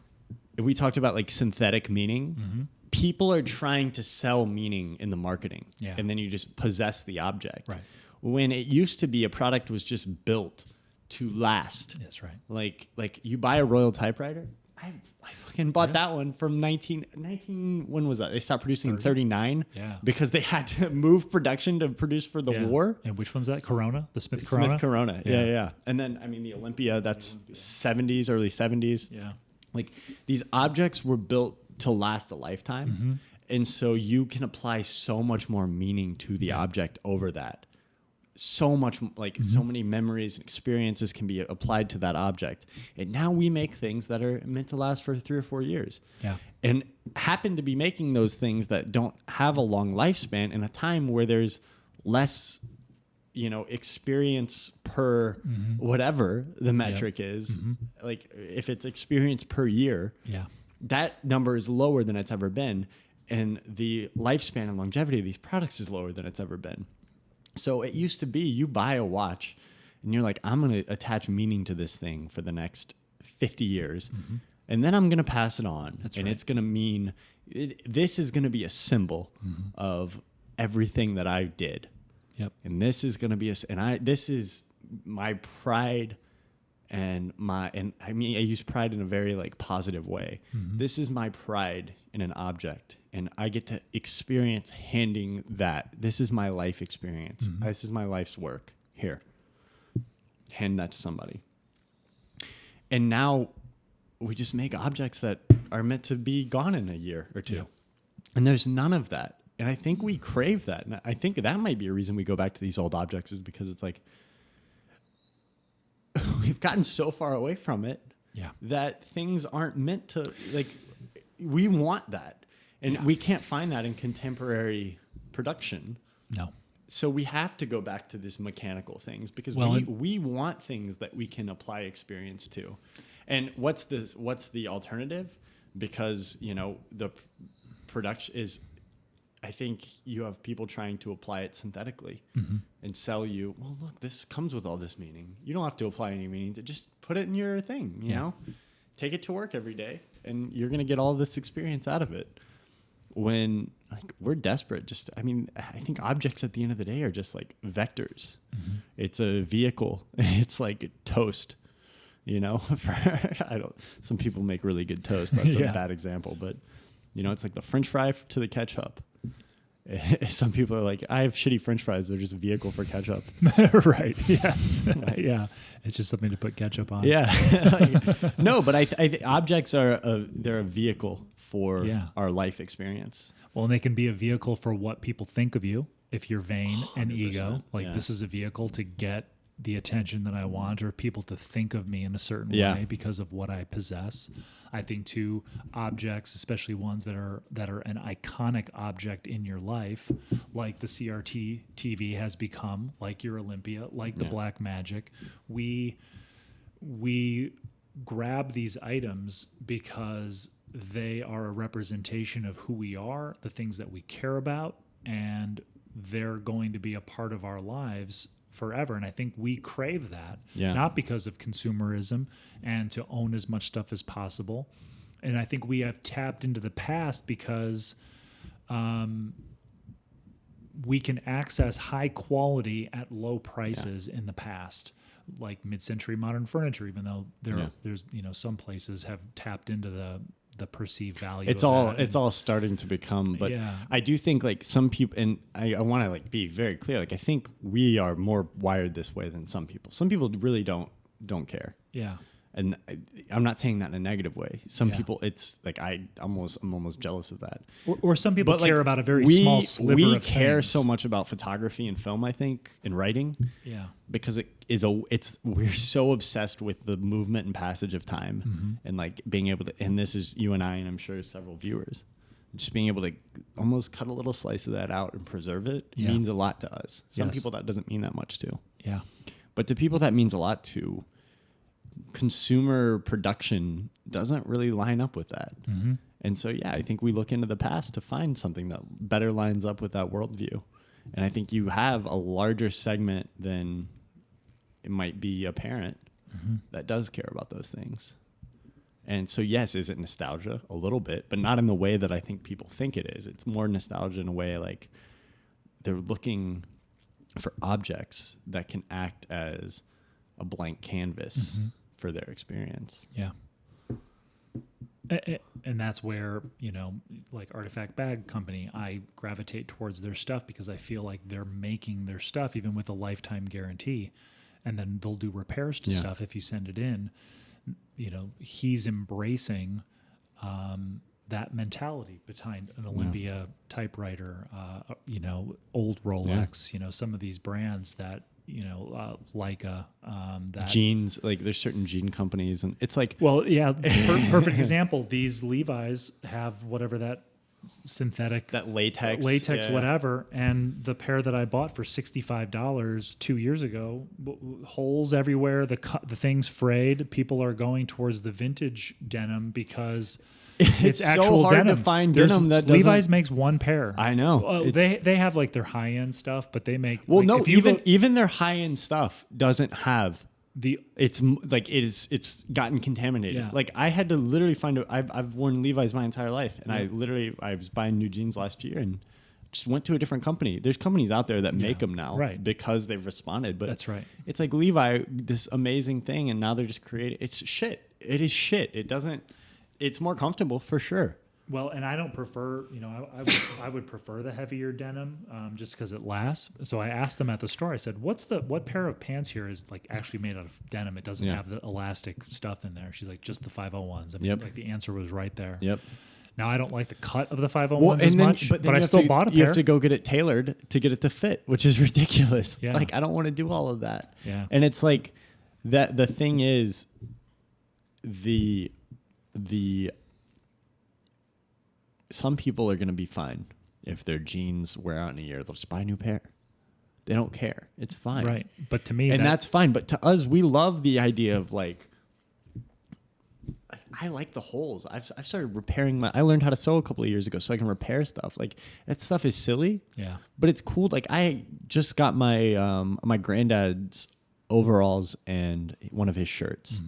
We talked about like synthetic meaning. Mm-hmm. People are trying to sell meaning in the marketing, and then you just possess the object. Right. When it used to be a product was just built to last. That's right. Like you buy a Royal typewriter. I fucking bought that one from 19 when was that? They stopped producing in 39 because they had to move production to produce for the war. And which one's that? Corona? The Smith Corona? Smith Corona. Yeah. And then the Olympia, that's 70s, early 70s. Yeah. Like these objects were built to last a lifetime. Mm-hmm. And so you can apply so much more meaning to the object over that. So much, so many memories and experiences can be applied to that object. And now we make things that are meant to last for 3 or 4 years. Yeah. And happen to be making those things that don't have a long lifespan in a time where there's less, experience per whatever the metric is. Mm-hmm. Like if it's experience per year, that number is lower than it's ever been. And the lifespan and longevity of these products is lower than it's ever been. So it used to be you buy a watch and you're like, I'm going to attach meaning to this thing for the next 50 years. Mm-hmm. And then I'm going to pass it on. It's going to mean this is going to be a symbol of everything that I did. Yep. And this is going to be this is my pride and I use pride in a very positive way. Mm-hmm. This is my pride in an object, and I get to experience handing that. This is my life experience. Mm-hmm. This is my life's work. Here, hand that to somebody. And now we just make objects that are meant to be gone in a year or two. Yeah. And there's none of that. And I think we crave that. And I think that might be a reason we go back to these old objects, is because it's like we've gotten so far away from it that things aren't meant to, we want that. And we can't find that in contemporary production. No. So we have to go back to this mechanical things, because we want things that we can apply experience to. And what's the alternative? Because, the production is, I think you have people trying to apply it synthetically and sell you, well, look, this comes with all this meaning. You don't have to apply any meaning. Just put it in your thing, you know? Take it to work every day, and you're going to get all this experience out of it. When we're desperate, I think objects at the end of the day are just like vectors. Mm-hmm. It's a vehicle. It's like toast, some people make really good toast. That's a bad example, but it's like the French fry to the ketchup. Some people are like, I have shitty French fries. They're just a vehicle for ketchup. Right. Yes. Yeah. It's just something to put ketchup on. Yeah. No, but I objects they're a vehicle for our life experience. Well, and they can be a vehicle for what people think of you if you're vain and ego. This is a vehicle to get the attention that I want, or people to think of me in a certain way because of what I possess. I think too, objects, especially ones that are an iconic object in your life, like the CRT TV has become, like your Olympia, like the Black Magic. We grab these items because they are a representation of who we are, the things that we care about, and they're going to be a part of our lives forever. And I think we crave that, not because of consumerism and to own as much stuff as possible. And I think we have tapped into the past because we can access high quality at low prices in the past, like mid-century modern furniture, even though there's, some places have tapped into the perceived value. It's all starting to become, but I do think like some people, and I want to like be very clear. Like I think we are more wired this way than some people. Some people really don't care. Yeah. And I'm not saying that in a negative way. Some people, it's like I'm almost jealous of that. Or some people care about a very small sliver of things. We care so much about photography and film, I think, and writing. Yeah. Because we're so obsessed with the movement and passage of time, and like being able to, and this is you and I, and I'm sure several viewers, just being able to almost cut a little slice of that out and preserve it means a lot to us. Some people that doesn't mean that much to. Yeah. But to people that means a lot to, consumer production doesn't really line up with that. And so, I think we look into the past to find something that better lines up with that worldview. And I think you have a larger segment than it might be apparent that does care about those things. And so, yes, is it nostalgia? A little bit, but not in the way that I think people think it is. It's more nostalgia in a way like they're looking for objects that can act as a blank canvas for their experience. Yeah. And that's where, like Artifact Bag Company, I gravitate towards their stuff because I feel like they're making their stuff even with a lifetime guarantee. And then they'll do repairs to stuff if you send it in. He's embracing that mentality behind an Olympia typewriter, old Rolex, some of these brands that, Leica, that jeans, like there's certain jean companies, and it's like, perfect example. These Levi's have whatever that synthetic, that latex, whatever. And the pair that I bought for $65 2 years ago, holes everywhere. The thing's frayed. People are going towards the vintage denim because it's actual so hard denim. To find denim that doesn't. Levi's makes one pair. I know. They have like their high end stuff, but they make even their high end stuff doesn't have it's gotten contaminated. Yeah. Like I had to literally find I've worn Levi's my entire life, and I was buying new jeans last year and just went to a different company. There's companies out there that make them now, because they've responded. But that's right. It's like Levi, this amazing thing, and now they're just creating. It's shit. It is shit. It doesn't. It's more comfortable for sure. Well, and I don't prefer, I would prefer the heavier denim just because it lasts. So I asked them at the store, I said, what pair of pants here is like actually made out of denim? It doesn't have the elastic stuff in there. She's like, just the 501s. I mean, like the answer was right there. Yep. Now, I don't like the cut of the 501s as much, but I still bought a pair. You have to go get it tailored to get it to fit, which is ridiculous. Yeah. Like, I don't want to do all of that. Yeah. And it's like, that. The thing is, some people are going to be fine if their jeans wear out in a year. They'll just buy a new pair. They don't care. It's fine. Right. But to me, that's fine. But to us, we love the idea of like, I like the holes. I've started repairing I learned how to sew a couple of years ago so I can repair stuff. Like that stuff is silly. Yeah. But it's cool. Like I just got my, my granddad's overalls and one of his shirts.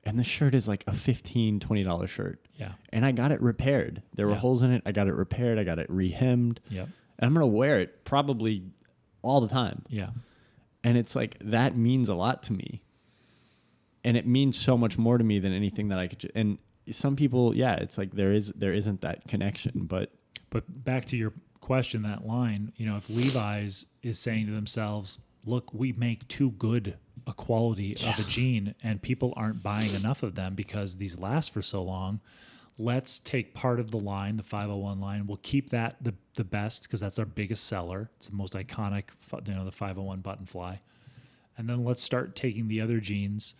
And the shirt is like a $15, $20 shirt. Yeah. And I got it repaired. There were holes in it. I got it repaired. I got it re-hemmed. Yep. And I'm going to wear it probably all the time. Yeah. And it's like, that means a lot to me. And it means so much more to me than anything that I could. And some people, it's like there isn't that connection. But back to your question, that line, if Levi's is saying to themselves, look, we make too good a quality of a jean and people aren't buying enough of them because these last for so long. Let's take part of the line, the 501 line. We'll keep that the best because that's our biggest seller. It's the most iconic, the 501 button fly. And then let's start taking the other jeans,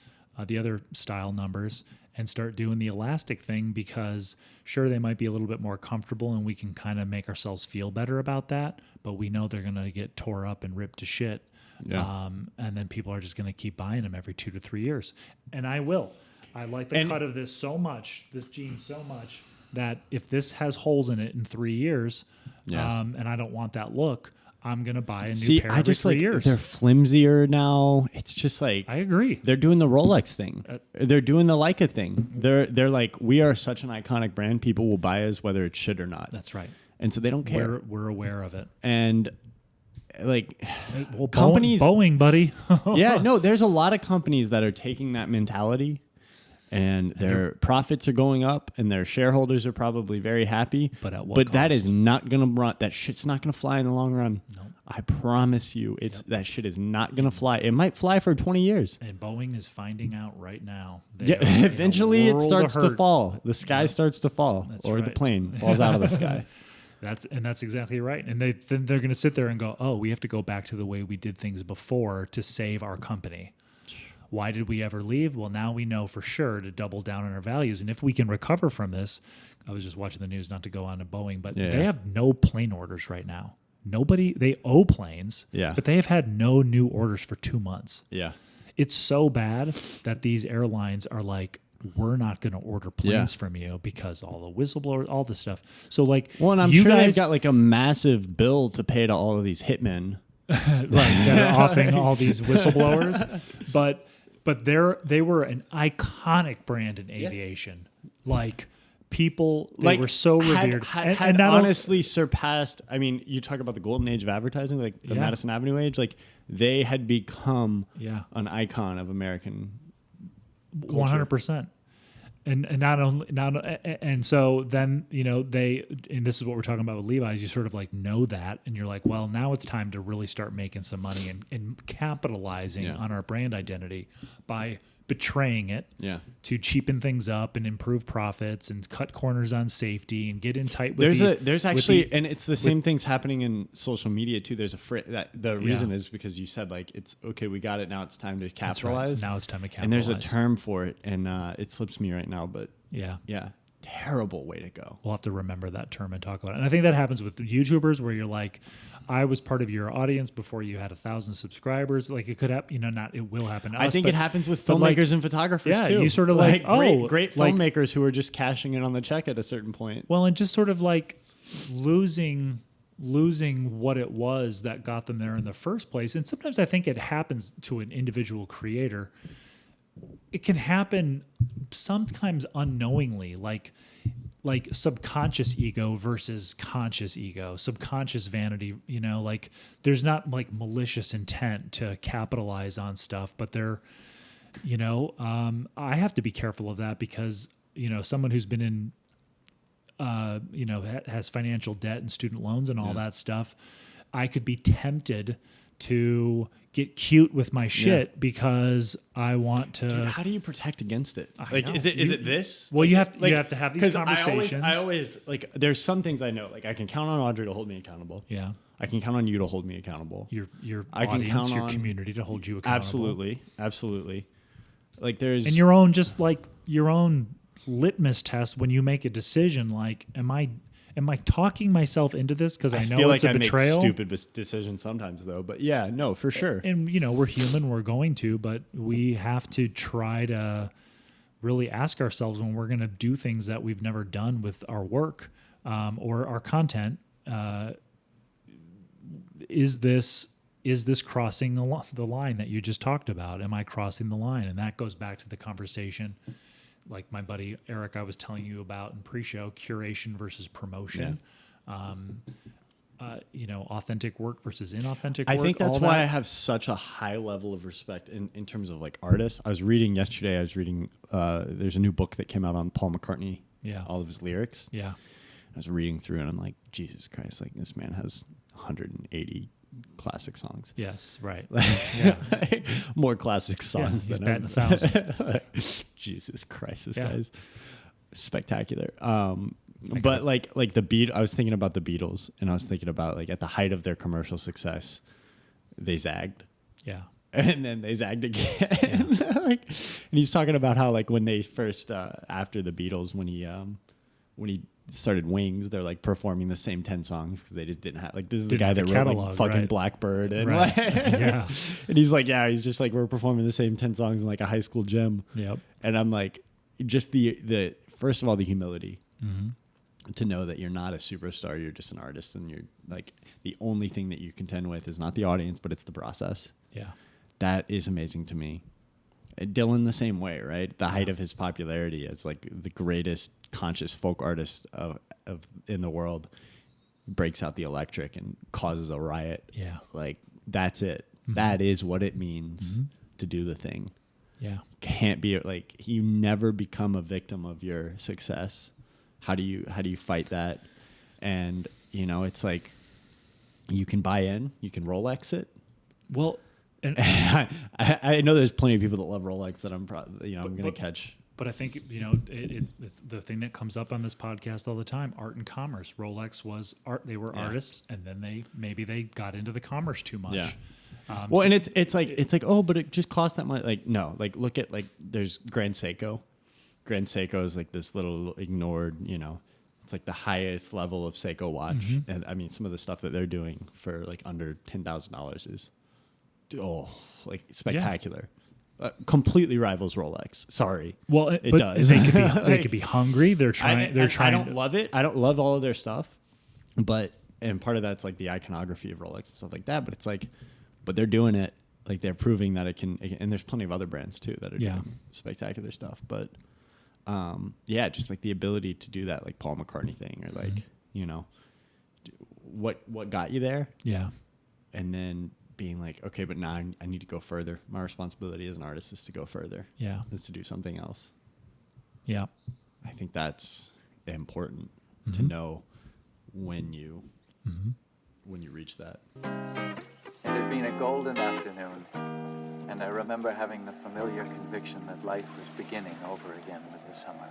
the other style numbers, and start doing the elastic thing because sure, they might be a little bit more comfortable and we can kind of make ourselves feel better about that, but we know they're going to get tore up and ripped to shit. Yeah. And then people are just going to keep buying them every 2 to 3 years. And I will. I like the cut of this so much, this jean so much, that if this has holes in it in 3 years, and I don't want that look, I'm going to buy a new pair every 3 years. They're flimsier now. It's just like... I agree. They're doing the Rolex thing. They're doing the Leica thing. They're like, we are such an iconic brand. People will buy us whether it should or not. That's right. And so they don't care. We're aware of it. And like companies... Boeing, buddy. Yeah, no, there's a lot of companies that are taking that mentality. And their profits are going up, and their shareholders are probably very happy. But at what But cost? that is not going to run. That shit's not going to fly in the long run. No. I promise you, that shit is not going to fly. It might fly for 20 years. And Boeing is finding out right now. Eventually it starts to fall. The sky starts to fall, the plane falls out of the sky. That's exactly right. And then they're going to sit there and go, "Oh, we have to go back to the way we did things before to save our company." Why did we ever leave? Well, now we know for sure to double down on our values. And if we can recover from this, I was just watching the news, not to go on to Boeing, but they have no plane orders right now. They owe planes, but they have had no new orders for 2 months. Yeah. It's so bad that these airlines are like, we're not going to order planes from you because all the whistleblowers, all this stuff. So like, well, and I'm sure they've got like a massive bill to pay to all of these hitmen. Right, that are offing all these whistleblowers. But they were an iconic brand in aviation. Like people, they were so revered. Had honestly surpassed. I mean, you talk about the golden age of advertising, like the Madison Avenue age. Like they had become an icon of American culture. 100%. And and so then, you know, and this is what we're talking about with Levi's, you sort of like know that, and you're like, well, now it's time to really start making some money and capitalizing on our brand identity by betraying it to cheapen things up and improve profits and cut corners on safety and get in tight with and it's the same thing's happening in social media too. There's the reason is because you said like, it's okay, we got it, now it's time to capitalize. Now it's time to capitalize. And there's a term for it, and it slips me right now, but yeah, terrible way to go. We'll have to remember that term and talk about it. And I think that happens with YouTubers where you're like, I was part of your audience before you had 1,000 subscribers. Like it could happen, it will happen to us. I think it happens with filmmakers and photographers too. You sort of like great filmmakers who are just cashing in on the check at a certain point. Well, and just sort of like losing what it was that got them there in the first place. And sometimes I think it happens to an individual creator. It can happen sometimes unknowingly, like subconscious ego versus conscious ego, subconscious vanity, like there's not like malicious intent to capitalize on stuff, but I have to be careful of that because, someone who's been in, has financial debt and student loans and all that stuff, I could be tempted to get cute with my shit because I want to. Dude, how do you protect against it? Is it this? Well, you have to have these conversations. I always like. There's some things I know. Like I can count on Audrey to hold me accountable. Yeah. I can count on you to hold me accountable. Your I audience, can count your on community to hold you accountable. Absolutely. Like there's and your own litmus test when you make a decision. Like, am I talking myself into this because I know feel it's like a betrayal? I make stupid decisions sometimes, though. But yeah, no, for sure. And we're human, we're going to, but we have to try to really ask ourselves when we're going to do things that we've never done with our work or our content. Is this crossing the line that you just talked about? Am I crossing the line? And that goes back to the conversation. Like my buddy Eric, I was telling you about in pre-show, curation versus promotion, authentic work versus inauthentic work. I think that's why I have such a high level of respect in terms of like artists. I was reading yesterday, there's a new book that came out on Paul McCartney, all of his lyrics. Yeah. I was reading through and I'm like, Jesus Christ, like this man has 180 classic songs. Yes, right. Yeah. More classic songs he's than batting 1,000. Jesus Christ, this guy's spectacular. But like I was thinking about the Beatles, and I was thinking about like at the height of their commercial success, they zagged. Yeah. And then they zagged again. Yeah. And he's talking about how like when they first after the Beatles, when he started Wings. They're like performing the same 10 songs because they just didn't have like, this is the Didn't guy have that the wrote catalog, like fucking right. Blackbird and Right. like, Yeah. and he's like, yeah, he's just like, we're performing the same 10 songs in like a high school gym. Yep. And I'm like, just the first of all, the humility Mm-hmm. to know that you're not a superstar, you're just an artist, and you're like, the only thing that you contend with is not the audience, but it's the process. Yeah. That is amazing to me. Dylan the same way, right? The height of his popularity as like the greatest conscious folk artist of in the world, breaks out the electric and causes a riot. Yeah. Like that's it. Mm-hmm. That is what it means to do the thing. Yeah. Can't be like, you never become a victim of your success. How do you fight that? And you know, it's like, you can buy in, you can Rolex it. Well, and I know there's plenty of people that love Rolex that I'm going to catch. But I think, it's the thing that comes up on this podcast all the time, art and commerce. Rolex was art. They were artists, and then they got into the commerce too much. Yeah. Well, and it's like, oh, but it just cost that much. Like, no, like look at like, there's Grand Seiko. Grand Seiko is like this little ignored, it's like the highest level of Seiko watch. Mm-hmm. And I mean, some of the stuff that they're doing for like under $10,000 is, like spectacular. Completely rivals Rolex. Sorry. Well, it but does. They could be hungry. They're trying. I don't love it. I don't love all of their stuff, and part of that's like the iconography of Rolex and stuff like that. But it's like, but they're doing it. Like they're proving that it can. And there's plenty of other brands too that are doing spectacular stuff. But just like the ability to do that, like Paul McCartney thing, or like what got you there. Yeah. And then being like, okay, but now I need to go further. My responsibility as an artist is to go further. Yeah. Is to do something else. Yeah. I think that's important to know when you reach that. It had been a golden afternoon, and I remember having the familiar conviction that life was beginning over again with the summer.